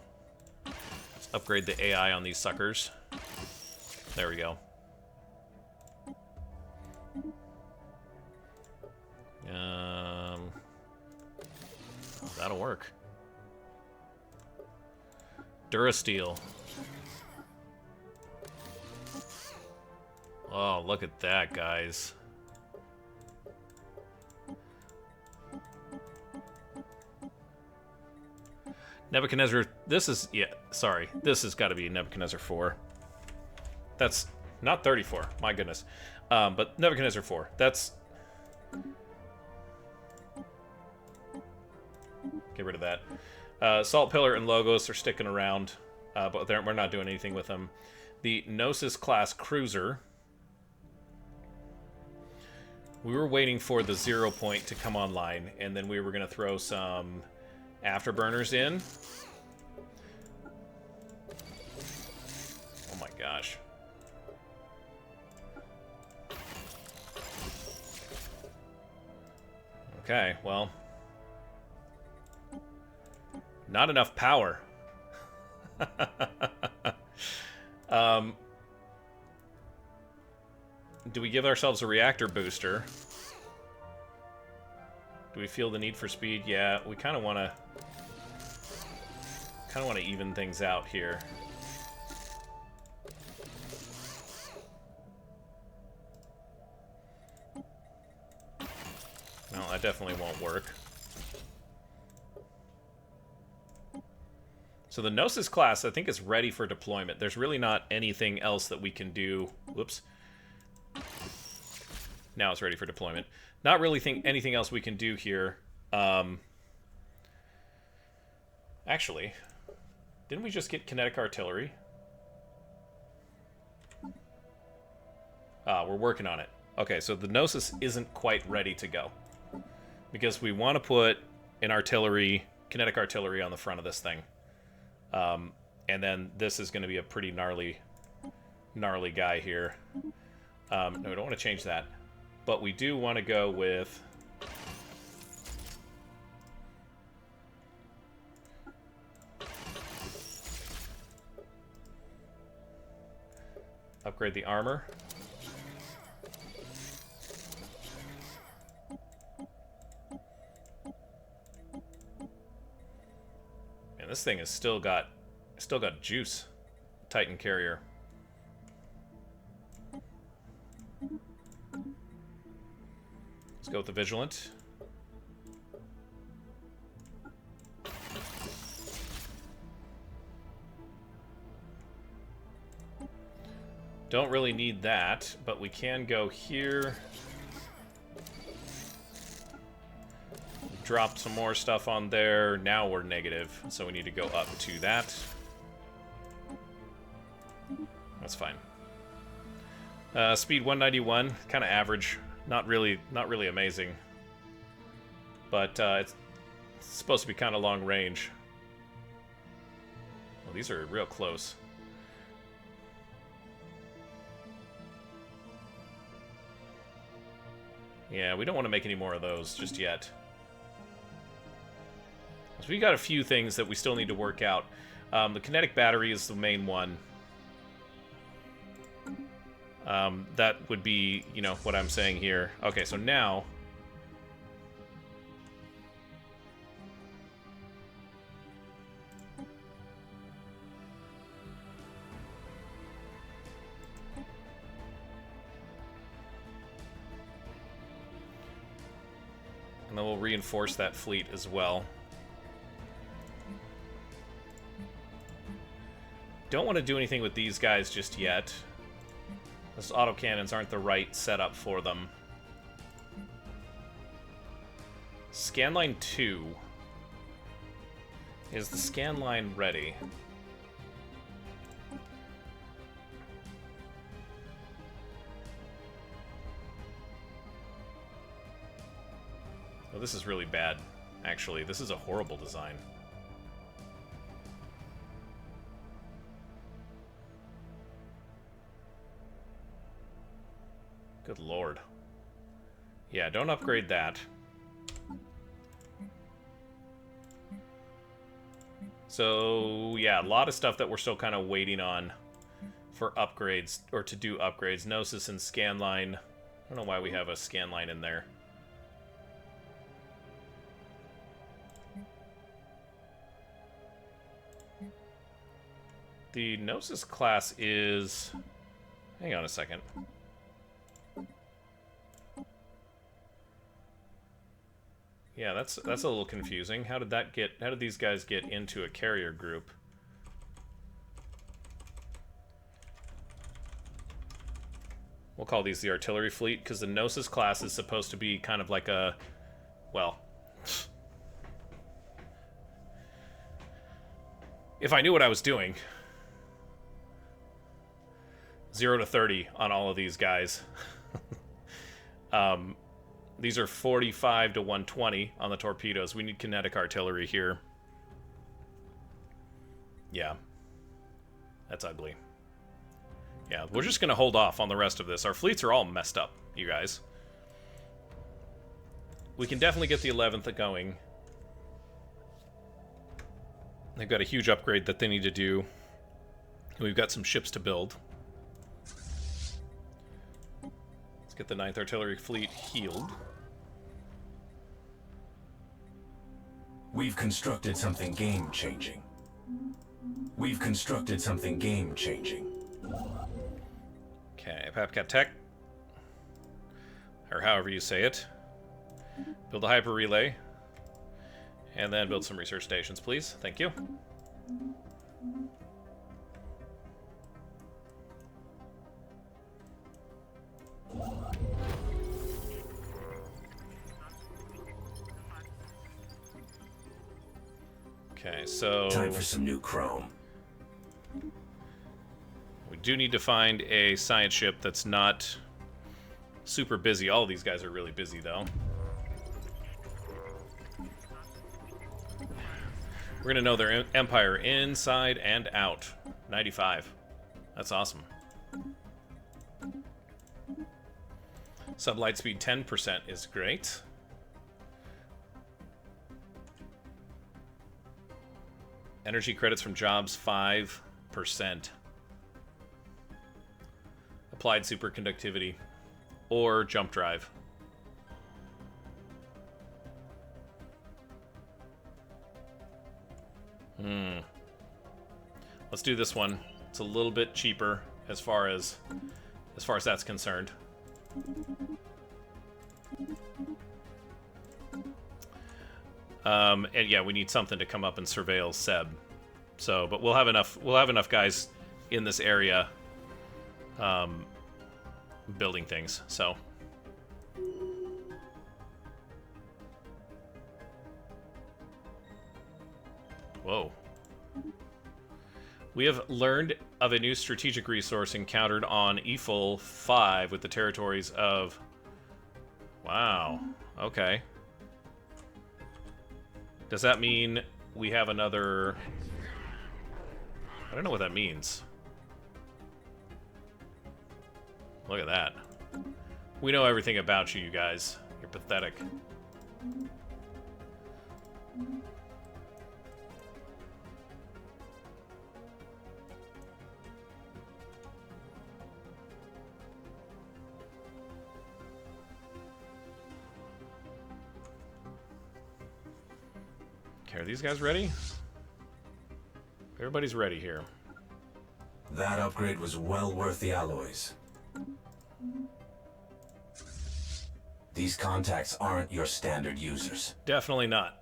Let's upgrade the AI on these suckers. There we go. That'll work. Durasteel. Oh, look at that, guys. Nebuchadnezzar, this is, yeah, sorry. This has got to be Nebuchadnezzar 4. That's not 34, my goodness. But Nebuchadnezzar 4, that's... Get rid of that. Salt Pillar and Logos are sticking around, but we're not doing anything with them. The Gnosis class cruiser. We were waiting for the 0 point to come online, and then we were going to throw some afterburners in. Oh my gosh. Okay, well... Not enough power. Do we give ourselves a reactor booster? Do we feel the need for speed? Yeah, we kind of want to even things out here. Well, that definitely won't work. So the Gnosis class, I think, is ready for deployment. There's really not anything else that we can do. Whoops. Now it's ready for deployment. Not really anything else we can do here. Actually, didn't we just get kinetic artillery? We're working on it. Okay, so the Gnosis isn't quite ready to go. Because we want to put an artillery, kinetic artillery on the front of this thing. And then this is going to be a pretty gnarly guy here. No, we don't want to change that. But we do want to go with... Upgrade the armor. And this thing has still got juice. Titan carrier. Let's go with the Vigilant. Don't really need that, but we can go here. Drop some more stuff on there. Now we're negative, so we need to go up to that. That's fine. Speed 191, kind of average. Not really amazing. But it's supposed to be kind of long range. Well, these are real close. Yeah, we don't want to make any more of those just yet. So we got a few things that we still need to work out. The kinetic battery is the main one. That would be, you know, what I'm saying here. Okay, so now... And then we'll reinforce that fleet as well. Don't want to do anything with these guys just yet. Those autocannons aren't the right setup for them. Scanline 2. Is the scan line ready? Oh, this is really bad, actually. This is a horrible design. Good lord. Yeah, don't upgrade that. So, yeah, a lot of stuff that we're still kind of waiting on for upgrades, or to do upgrades. Gnosis and Scanline. I don't know why we have a Scanline in there. The Gnosis class is... Hang on a second. Yeah, that's a little confusing. How did these guys get into a carrier group? We'll call these the artillery fleet, because the Gnosis class is supposed to be kind of like a, well, if I knew what I was doing. 0 to 30 on all of these guys. These are 45 to 120 on the torpedoes. We need kinetic artillery here. Yeah. That's ugly. Yeah, we're just going to hold off on the rest of this. Our fleets are all messed up, you guys. We can definitely get the 11th going. They've got a huge upgrade that they need to do. We've got some ships to build. Get the 9th Artillery Fleet healed. We've constructed something game-changing. We've constructed something game-changing. Okay, Papcat Tech. Or however you say it. Build a hyper relay. And then build some research stations, please. Thank you. Okay, so... Time for some new chrome. We do need to find a science ship that's not super busy. All of these guys are really busy, though. We're going to know their empire inside and out. 95. That's awesome. Sublight speed 10% is great. Energy credits from jobs 5%. Applied superconductivity or jump drive. Let's do this one. It's a little bit cheaper as far as that's concerned. And yeah, we need something to come up and surveil Seb. So, but we'll have enough guys in this area building things. So whoa. We have learned of a new strategic resource encountered on EFL 5 with the territories of... Wow. Okay. Does that mean we have another... I don't know what that means. Look at that. We know everything about you, you guys. You're pathetic. Okay, are these guys ready? Everybody's ready here. That upgrade was well worth the alloys. The These contacts aren't your standard users. Definitely not.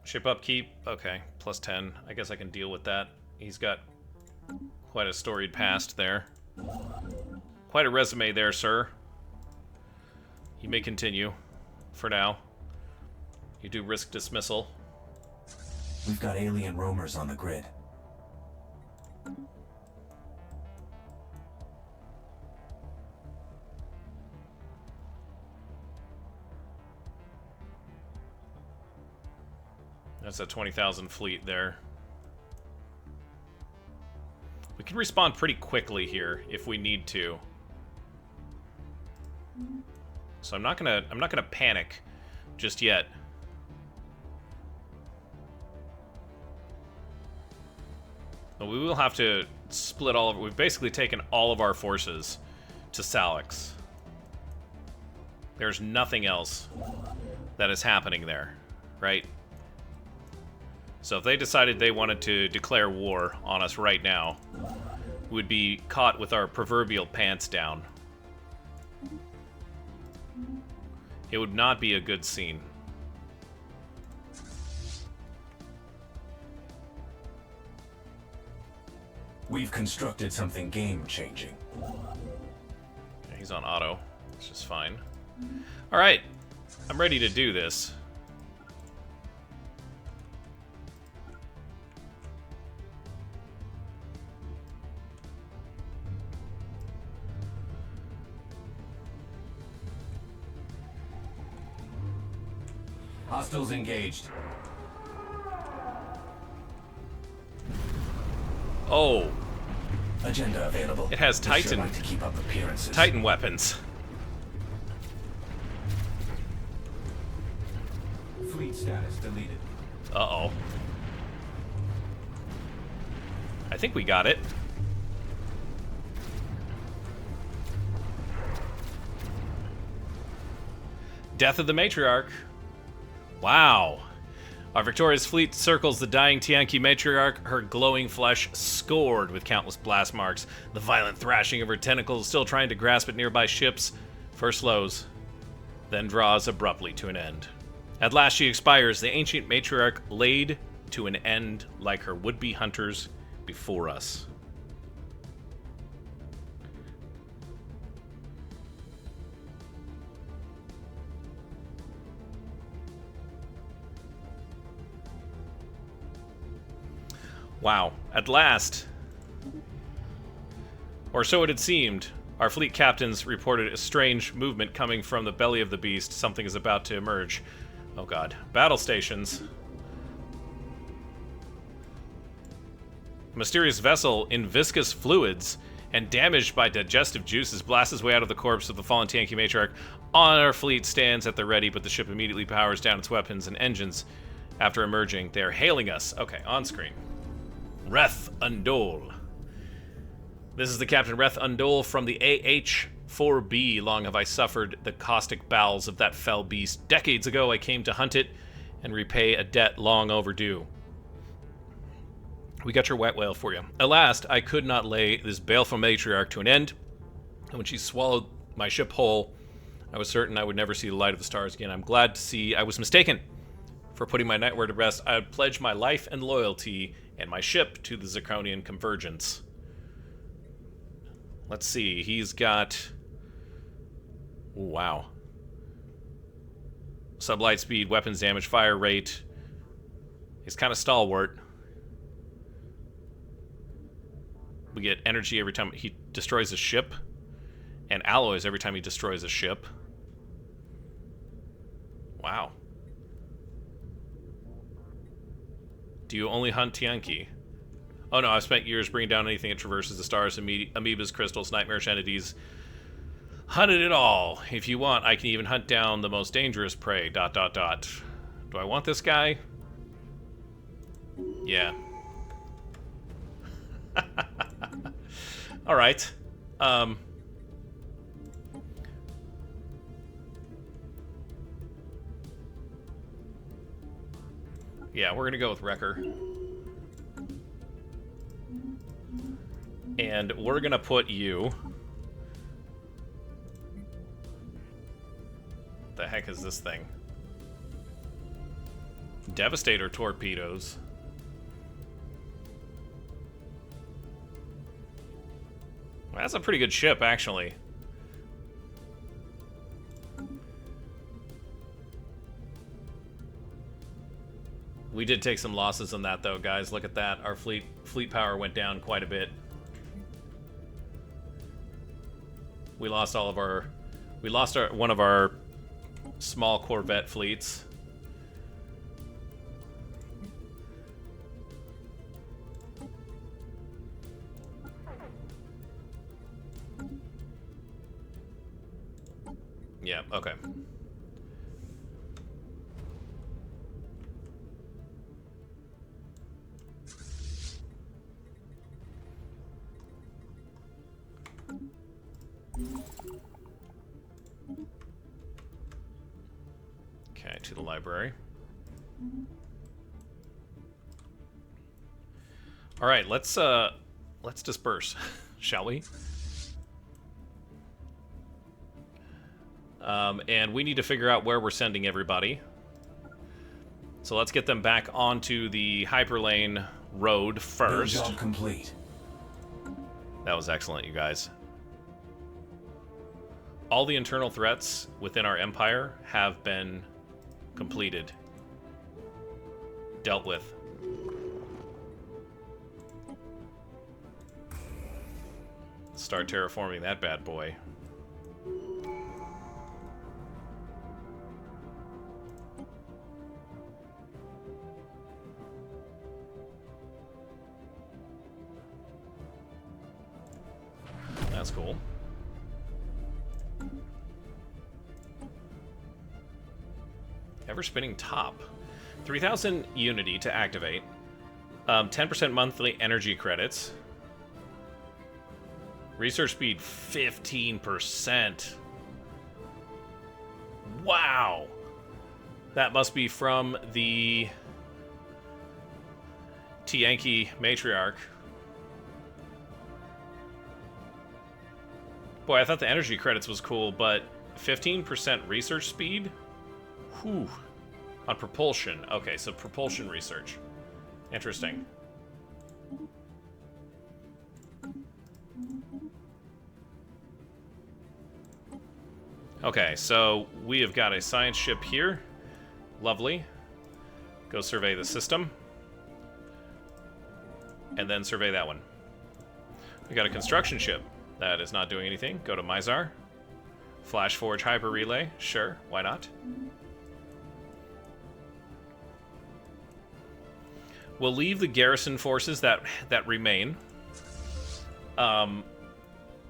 Ship upkeep. Okay, plus 10. I guess I can deal with that. He's got quite a storied past there. Quite a resume there, sir. You may continue. For now. You do risk dismissal. We've got alien roamers on the grid. That's a 20,000 fleet there. We can respond pretty quickly here if we need to. So I'm not gonna panic just yet. But we will have to split all of it. We've basically taken all of our forces to Salix. There's nothing else that is happening there, right? So if they decided they wanted to declare war on us right now, we'd be caught with our proverbial pants down. It would not be a good scene. We've constructed something game-changing. He's on auto, which is fine. Alright, I'm ready to do this. Hostiles engaged. Oh, Agenda available. it has They sure Titan like to keep up appearances. Titan weapons. Fleet status deleted. Uh-oh. I think we got it. Death of the Matriarch. Wow. Our victorious fleet circles the dying Tianqi matriarch, her glowing flesh scored with countless blast marks, the violent thrashing of her tentacles still trying to grasp at nearby ships. First slows, then draws abruptly to an end. At last she expires, the ancient matriarch laid to an end like her would-be hunters before us. Wow, at last. Or so it had seemed. Our fleet captains reported a strange movement coming from the belly of the beast. Something is about to emerge. Oh god. Battle stations. A mysterious vessel in viscous fluids and damaged by digestive juices blasts its way out of the corpse of the fallen Tianqi matriarch. On our fleet stands at the ready, but the ship immediately powers down its weapons and engines. After emerging, they are hailing us. Okay, on screen. Reth Undol. This is the Captain Reth Undol from the AH-4B. Long have I suffered the caustic bowels of that fell beast. Decades ago I came to hunt it and repay a debt long overdue. We got your white whale for you. At last, I could not lay this baleful matriarch to an end, and when she swallowed my ship whole, I was certain I would never see the light of the stars again. I'm glad to see I was mistaken. For putting my nightmare to rest, I would pledge my life and loyalty and my ship to the Zirconium Convergence. Let's see, he's got... Ooh, wow. Sublight speed, weapons damage, fire rate. He's kind of stalwart. We get energy every time he destroys a ship, and alloys every time he destroys a ship. Wow. Do you only hunt Tianqi? Oh no, I've spent years bringing down anything that traverses the stars, amoebas, crystals, nightmarish entities. Hunted it all. If you want, I can even hunt down the most dangerous prey, ... Do I want this guy? Yeah. Alright. Yeah, we're gonna go with Wrecker. And we're gonna put you... The heck is this thing? Devastator torpedoes. That's a pretty good ship, actually. We did take some losses on that, though, guys. Look at that. Our fleet power went down quite a bit. We lost all of our... We lost one of our small corvette fleets. Yeah, okay. Okay, to the library. All right, let's disperse, shall we? And we need to figure out where we're sending everybody. So let's get them back onto the hyperlane road first. Build job complete. That was excellent, you guys. All the internal threats within our empire have been completed. Dealt with. Start terraforming that bad boy. That's cool. Ever spinning top. 3,000 unity to activate. 10% monthly energy credits. Research speed 15%. Wow. That must be from the T-Yankee matriarch. Boy, I thought the energy credits was cool, but 15% research speed? Whew. On propulsion. Okay, so propulsion research. Interesting. Okay, so we have got a science ship here. Lovely. Go survey the system. And then survey that one. We got a construction ship. That is not doing anything. Go to Mizar. Flash Forge Hyper Relay. Sure, why not? We'll leave the garrison forces that remain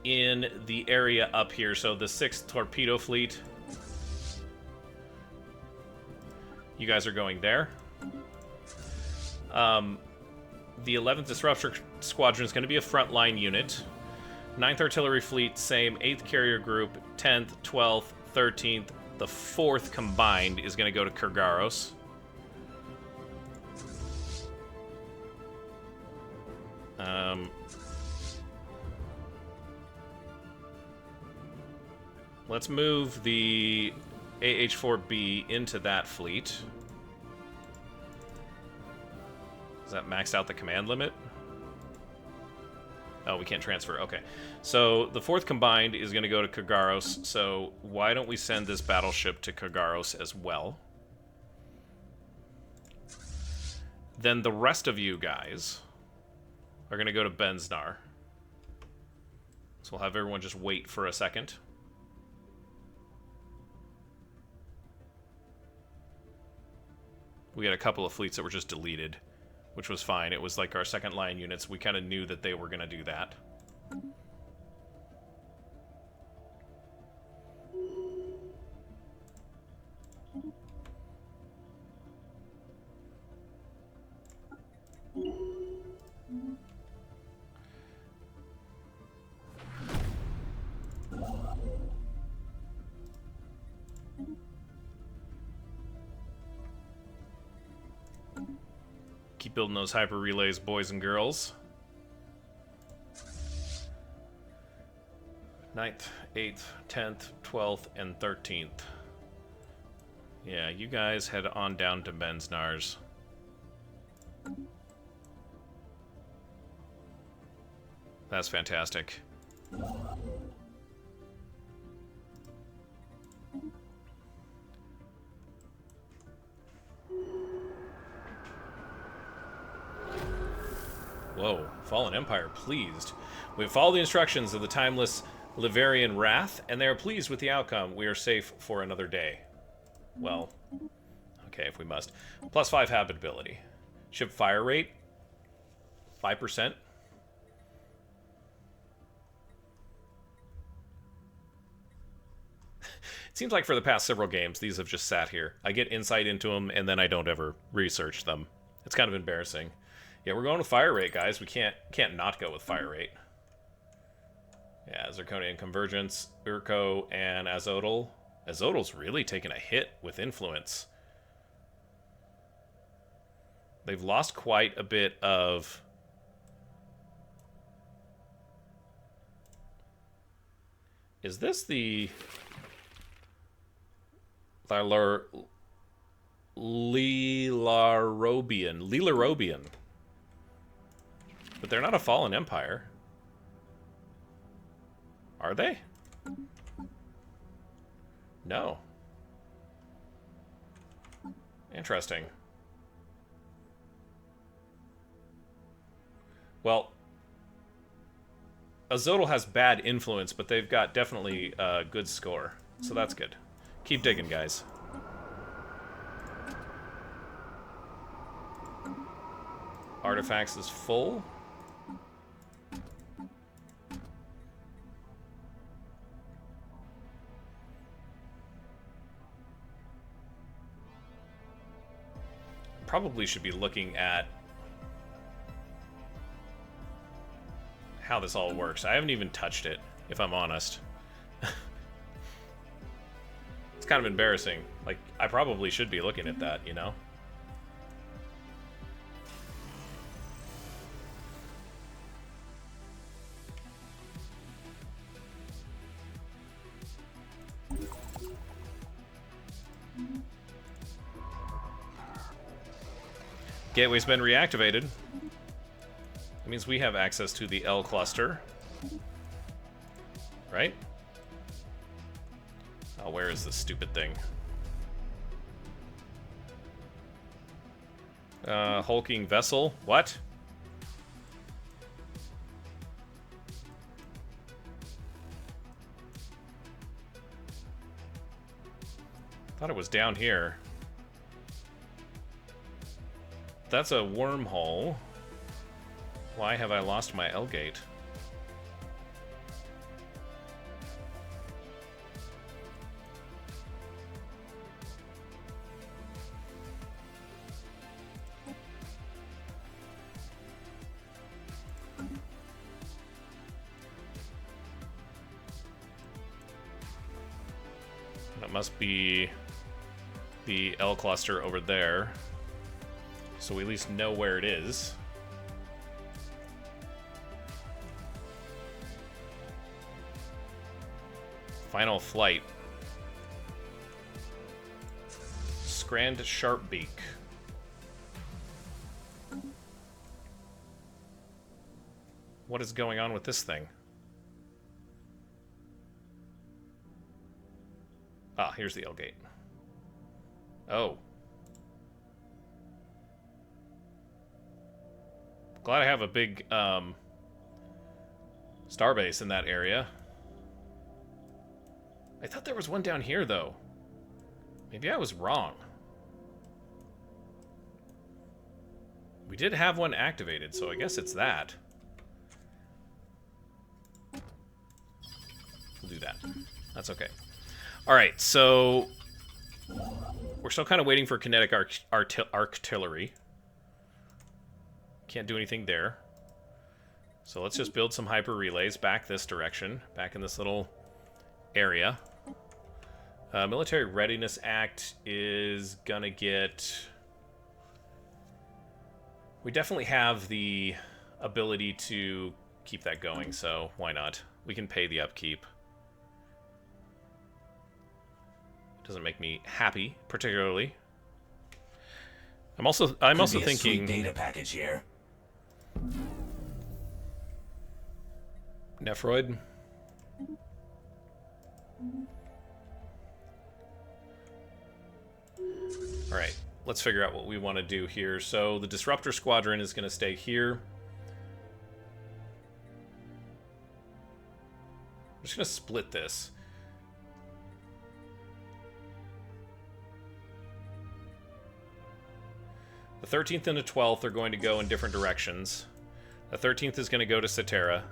in the area up here. So the 6th Torpedo Fleet. You guys are going there. The 11th Disruptor Squadron is going to be a frontline unit. 9th Artillery Fleet, same. 8th Carrier Group, 10th, 12th, 13th. The 4th combined is going to go to Kurgaros. Let's move the AH-4B into that fleet. Does that max out the command limit? Oh, we can't transfer. Okay. So the 4th combined is going to go to Kurgaros. So why don't we send this battleship to Kurgaros as well? Then the rest of you guys are going to go to Bensnar. So we'll have everyone just wait for a second. We had a couple of fleets that were just deleted, which was fine. It was like our second line units. We kind of knew that they were going to do that. Keep building those hyper relays, boys and girls. 9th, 8th, 10th, 12th, and 13th. Yeah, you guys head on down to Bensnars. That's fantastic. Whoa, Fallen Empire pleased. We have followed the instructions of the timeless Liverian Wrath, and they are pleased with the outcome. We are safe for another day. Well, okay, if we must. +5 habitability. Ship fire rate, 5%. It seems like for the past several games, these have just sat here. I get insight into them, and then I don't ever research them. It's kind of embarrassing. Yeah, we're going with fire rate, guys. We can't not go with fire rate. Yeah, Zirconium Convergence, Urko, and Azotl. Azotl's really taken a hit with influence. They've lost quite a bit of... Is this the... Lilarobian. But they're not a fallen empire. Are they? No. Interesting. Well, Azotl has bad influence, but they've got definitely a good score. So that's good. Keep digging, guys. Artifacts is full. Probably should be looking at how this all works. I haven't even touched it, if I'm honest. It's kind of embarrassing. Like, I probably should be looking at that, you know? Gateway's been reactivated. That means we have access to the L cluster. Right? Oh, where is this stupid thing? Hulking vessel. What? Thought it was down here. That's a wormhole. Why have I lost my L gate? That must be the L cluster over there. So we at least know where it is. Final flight. Scrand Sharpbeak. What is going on with this thing? Ah, here's the L gate. Oh. Glad I have a big starbase in that area. I thought there was one down here, though. Maybe I was wrong. We did have one activated, so I guess it's that. We'll do that. That's okay. Alright, so... we're still kind of waiting for kinetic artillery. Can't do anything there. So let's just build some hyper relays back this direction, back in this little area. Military Readiness Act is gonna get... we definitely have the ability to keep that going, so why not? We can pay the upkeep. Doesn't make me happy, particularly. I'm also thinking sweet data package here. Nephroid. All right, let's figure out what we want to do here. So the Disruptor Squadron is going to stay here. I'm just going to split this. The 13th and the 12th are going to go in different directions. The 13th is going to go to Cetera.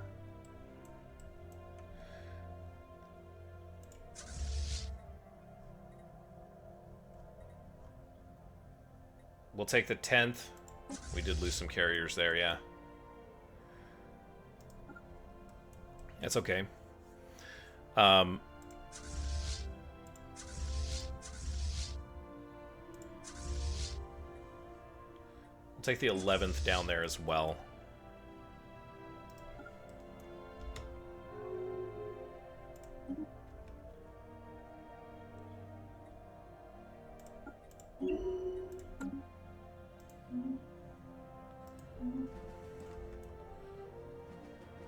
We'll take the 10th. We did lose some carriers there, yeah. That's okay. We'll take the 11th down there as well.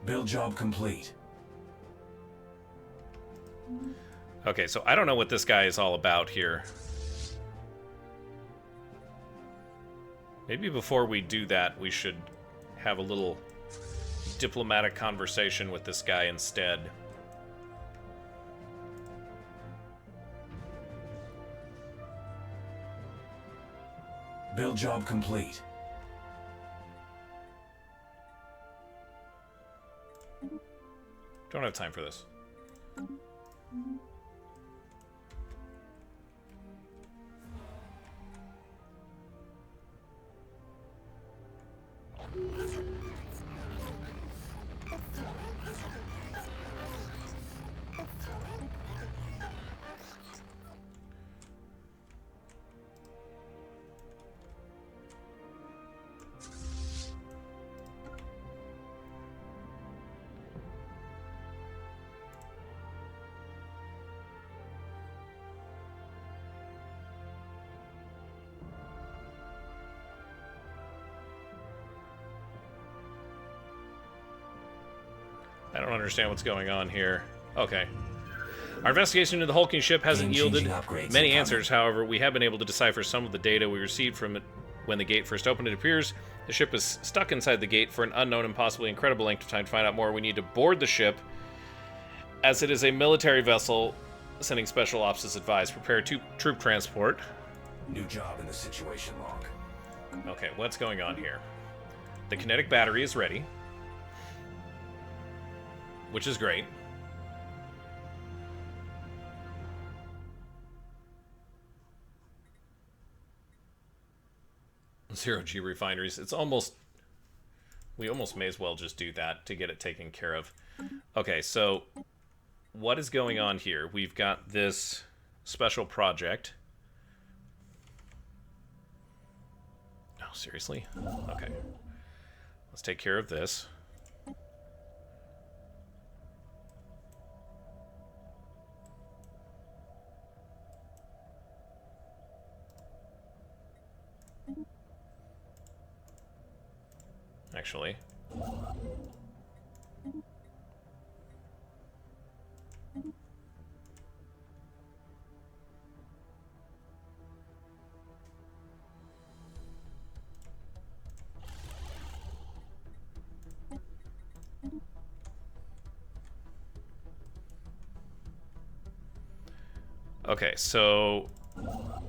Build job complete. Okay, so I don't know what this guy is all about here. Maybe before we do that, we should have a little diplomatic conversation with this guy instead. Build job complete. Don't have time for this. I don't understand what's going on here. Okay. Our investigation into the hulking ship hasn't yielded many answers. However, we have been able to decipher some of the data we received from it when the gate first opened. It appears the ship is stuck inside the gate for an unknown and possibly incredible length of time. To find out more, we need to board the ship, as it is a military vessel. Sending special ops as advised. Prepare troop transport. New job in the situation log. Okay, what's going on here? The kinetic battery is ready, which is great. Zero-G refineries. It's almost... We almost may as well just do that to get it taken care of. Okay, so what is going on here? We've got this special project. Oh, seriously? Okay. Let's take care of this. Actually. Okay, so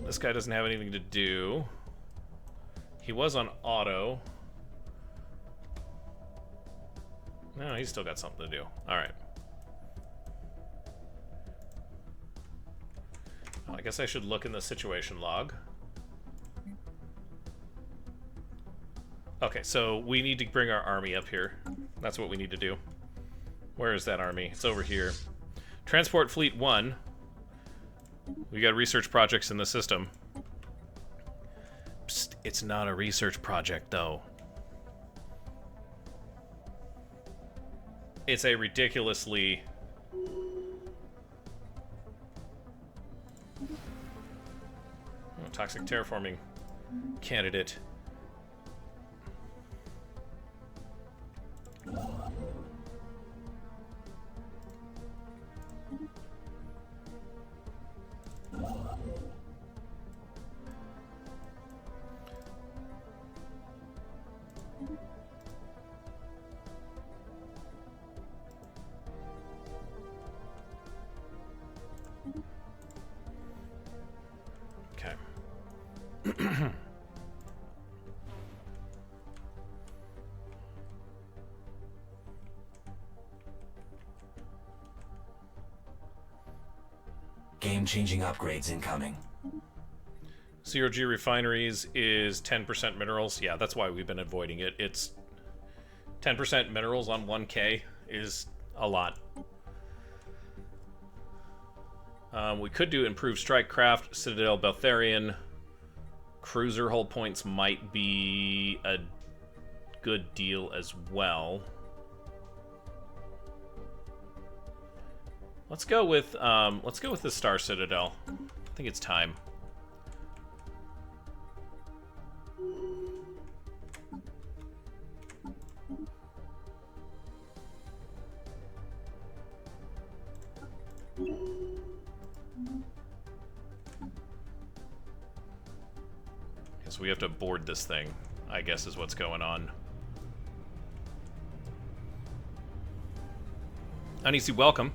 this guy doesn't have anything to do. He was on auto. No, he's still got something to do. Alright. Well, I guess I should look in the situation log. Okay, so we need to bring our army up here. That's what we need to do. Where is that army? It's over here. Transport Fleet 1. We got research projects in the system. Psst, it's not a research project, though. It's a ridiculously... Toxic terraforming candidate. Okay. Game-changing upgrades incoming. Zero G refineries is 10% minerals. Yeah, that's why we've been avoiding it. It's 10% minerals on 1K is a lot. We could do improved strike craft, Citadel Beltharian. Cruiser hull points might be a good deal as well. Let's go with the Star Citadel. I think it's time. So we have to board this thing, I guess is what's going on. Anisi, welcome.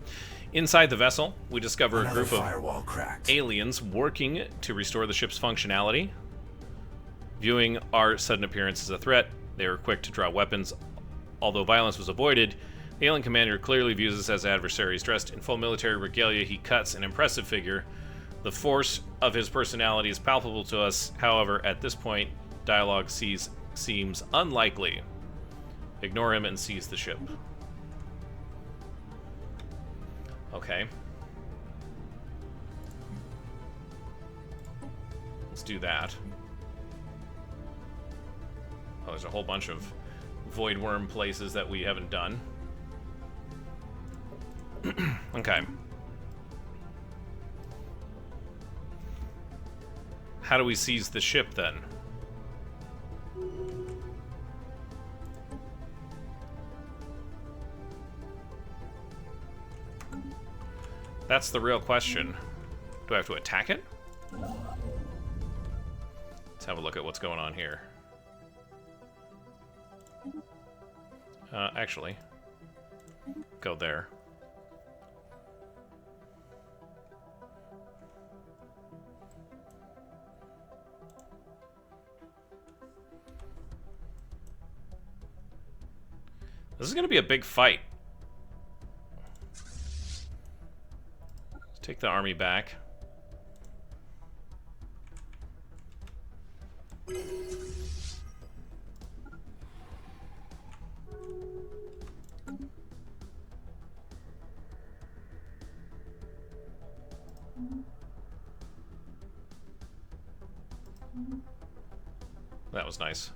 Inside the vessel, we discover a group of aliens working to restore the ship's functionality. Viewing our sudden appearance as a threat, they were quick to draw weapons. Although violence was avoided, the alien commander clearly views us as adversaries. Dressed in full military regalia, he cuts an impressive figure. The force of his personality is palpable to us. However, at this point, dialogue seems unlikely. Ignore him and seize the ship. Okay. Let's do that. Oh, there's a whole bunch of void worm places that we haven't done. Okay. How do we seize the ship, then? That's the real question. Do I have to attack it? Let's have a look at what's going on here. Actually, go there. This is going to be a big fight. Let's take the army back. That was nice.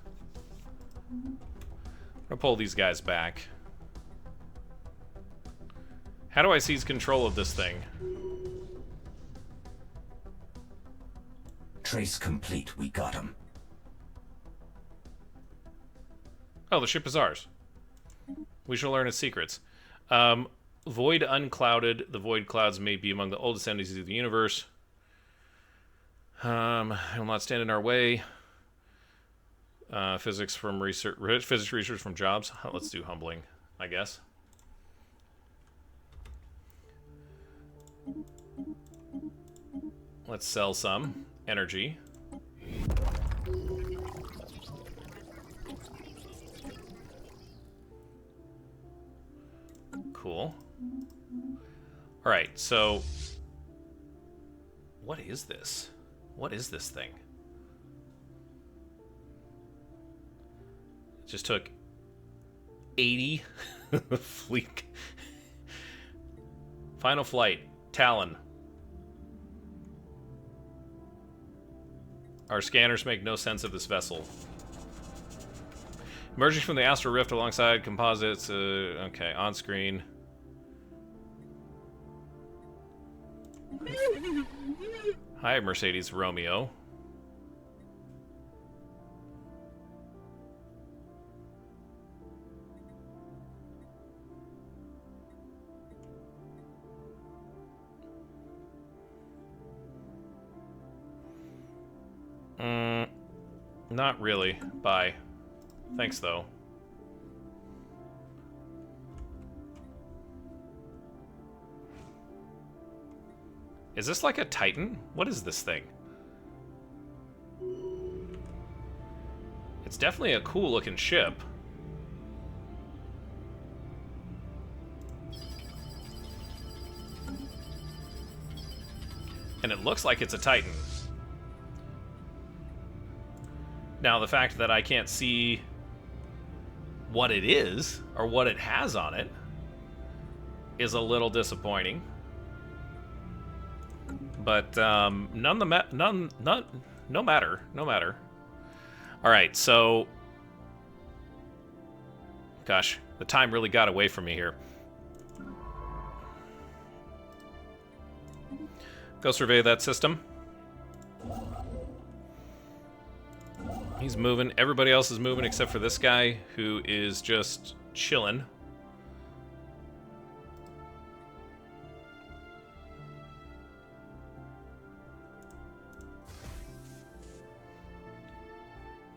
I'm gonna pull these guys back. How do I seize control of this thing? Trace complete. We got him. Oh, the ship is ours. We shall learn its secrets. Void unclouded. The void clouds may be among the oldest entities of the universe. It will not stand in our way. Physics research from jobs. Let's do humbling, I guess. Let's sell some energy. Cool. All right, so what is this? What is this thing? It just took 80 fleet. Final flight, Talon. Our scanners make no sense of this vessel. Emerging from the astral rift alongside composites. Okay, on screen. Hi, Mercedes Romeo. Not really. Bye. Thanks, though. Is this like a Titan? What is this thing? It's definitely a cool looking ship. And it looks like it's a Titan. Now, the fact that I can't see what it is, or what it has on it, is a little disappointing. But, no matter. Alright, so... Gosh, the time really got away from me here. Go survey that system. He's moving. Everybody else is moving except for this guy, who is just chilling.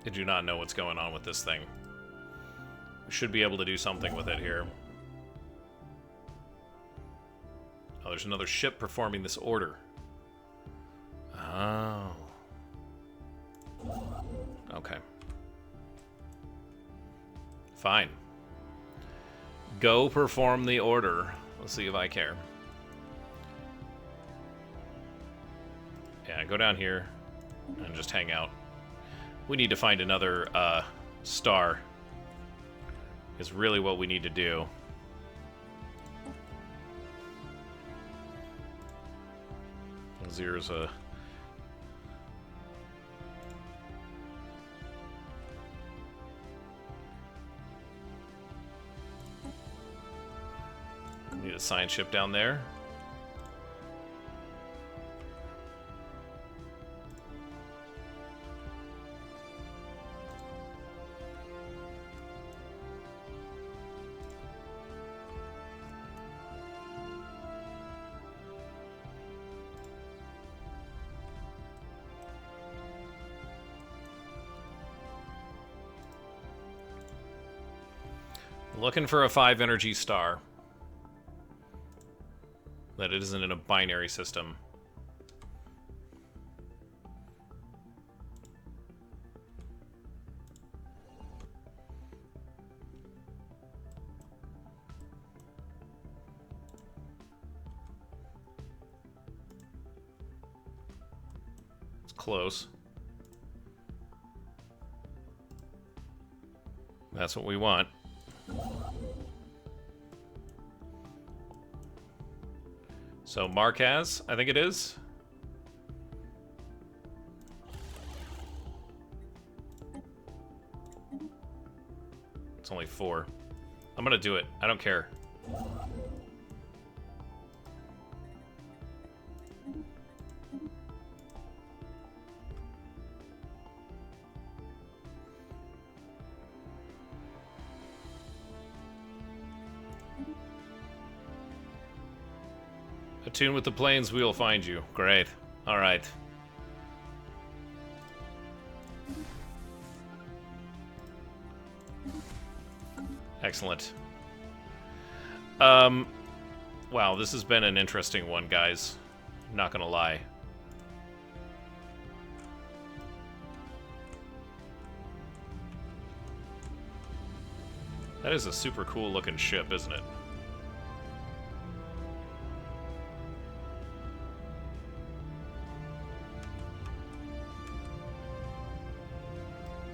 I do not know what's going on with this thing. We should be able to do something with it here. Oh, there's another ship performing this order. Oh. Okay. Fine. Go perform the order. Let's see if I care. Yeah, go down here and just hang out. We need to find another star. Is really what we need to do. Here's a... Need a science ship down there. Looking for a 5 energy star. That it isn't in a binary system. It's close. That's what we want. So Marquez, I think it is. It's only 4. I'm gonna do it. I don't care. Attune with the planes, we will find you. Great. Alright. Excellent. Wow, this has been an interesting one, guys. Not gonna lie. That is a super cool looking ship, isn't it?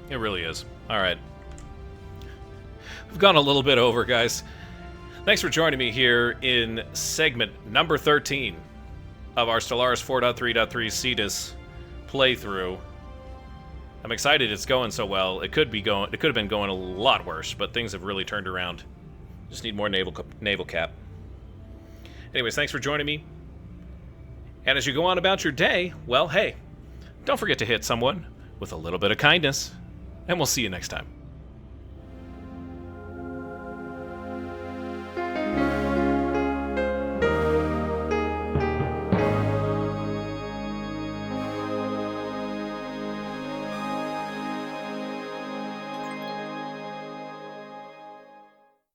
It really is. Alright. We've gone a little bit over, guys. Thanks for joining me here in segment number 13 of our Stellaris 4.3.3 Cetus playthrough. I'm excited it's going so well. It could have been going a lot worse, but things have really turned around. Just need more naval cap. Anyways, thanks for joining me. And as you go on about your day, well, hey, don't forget to hit someone with a little bit of kindness. And we'll see you next time.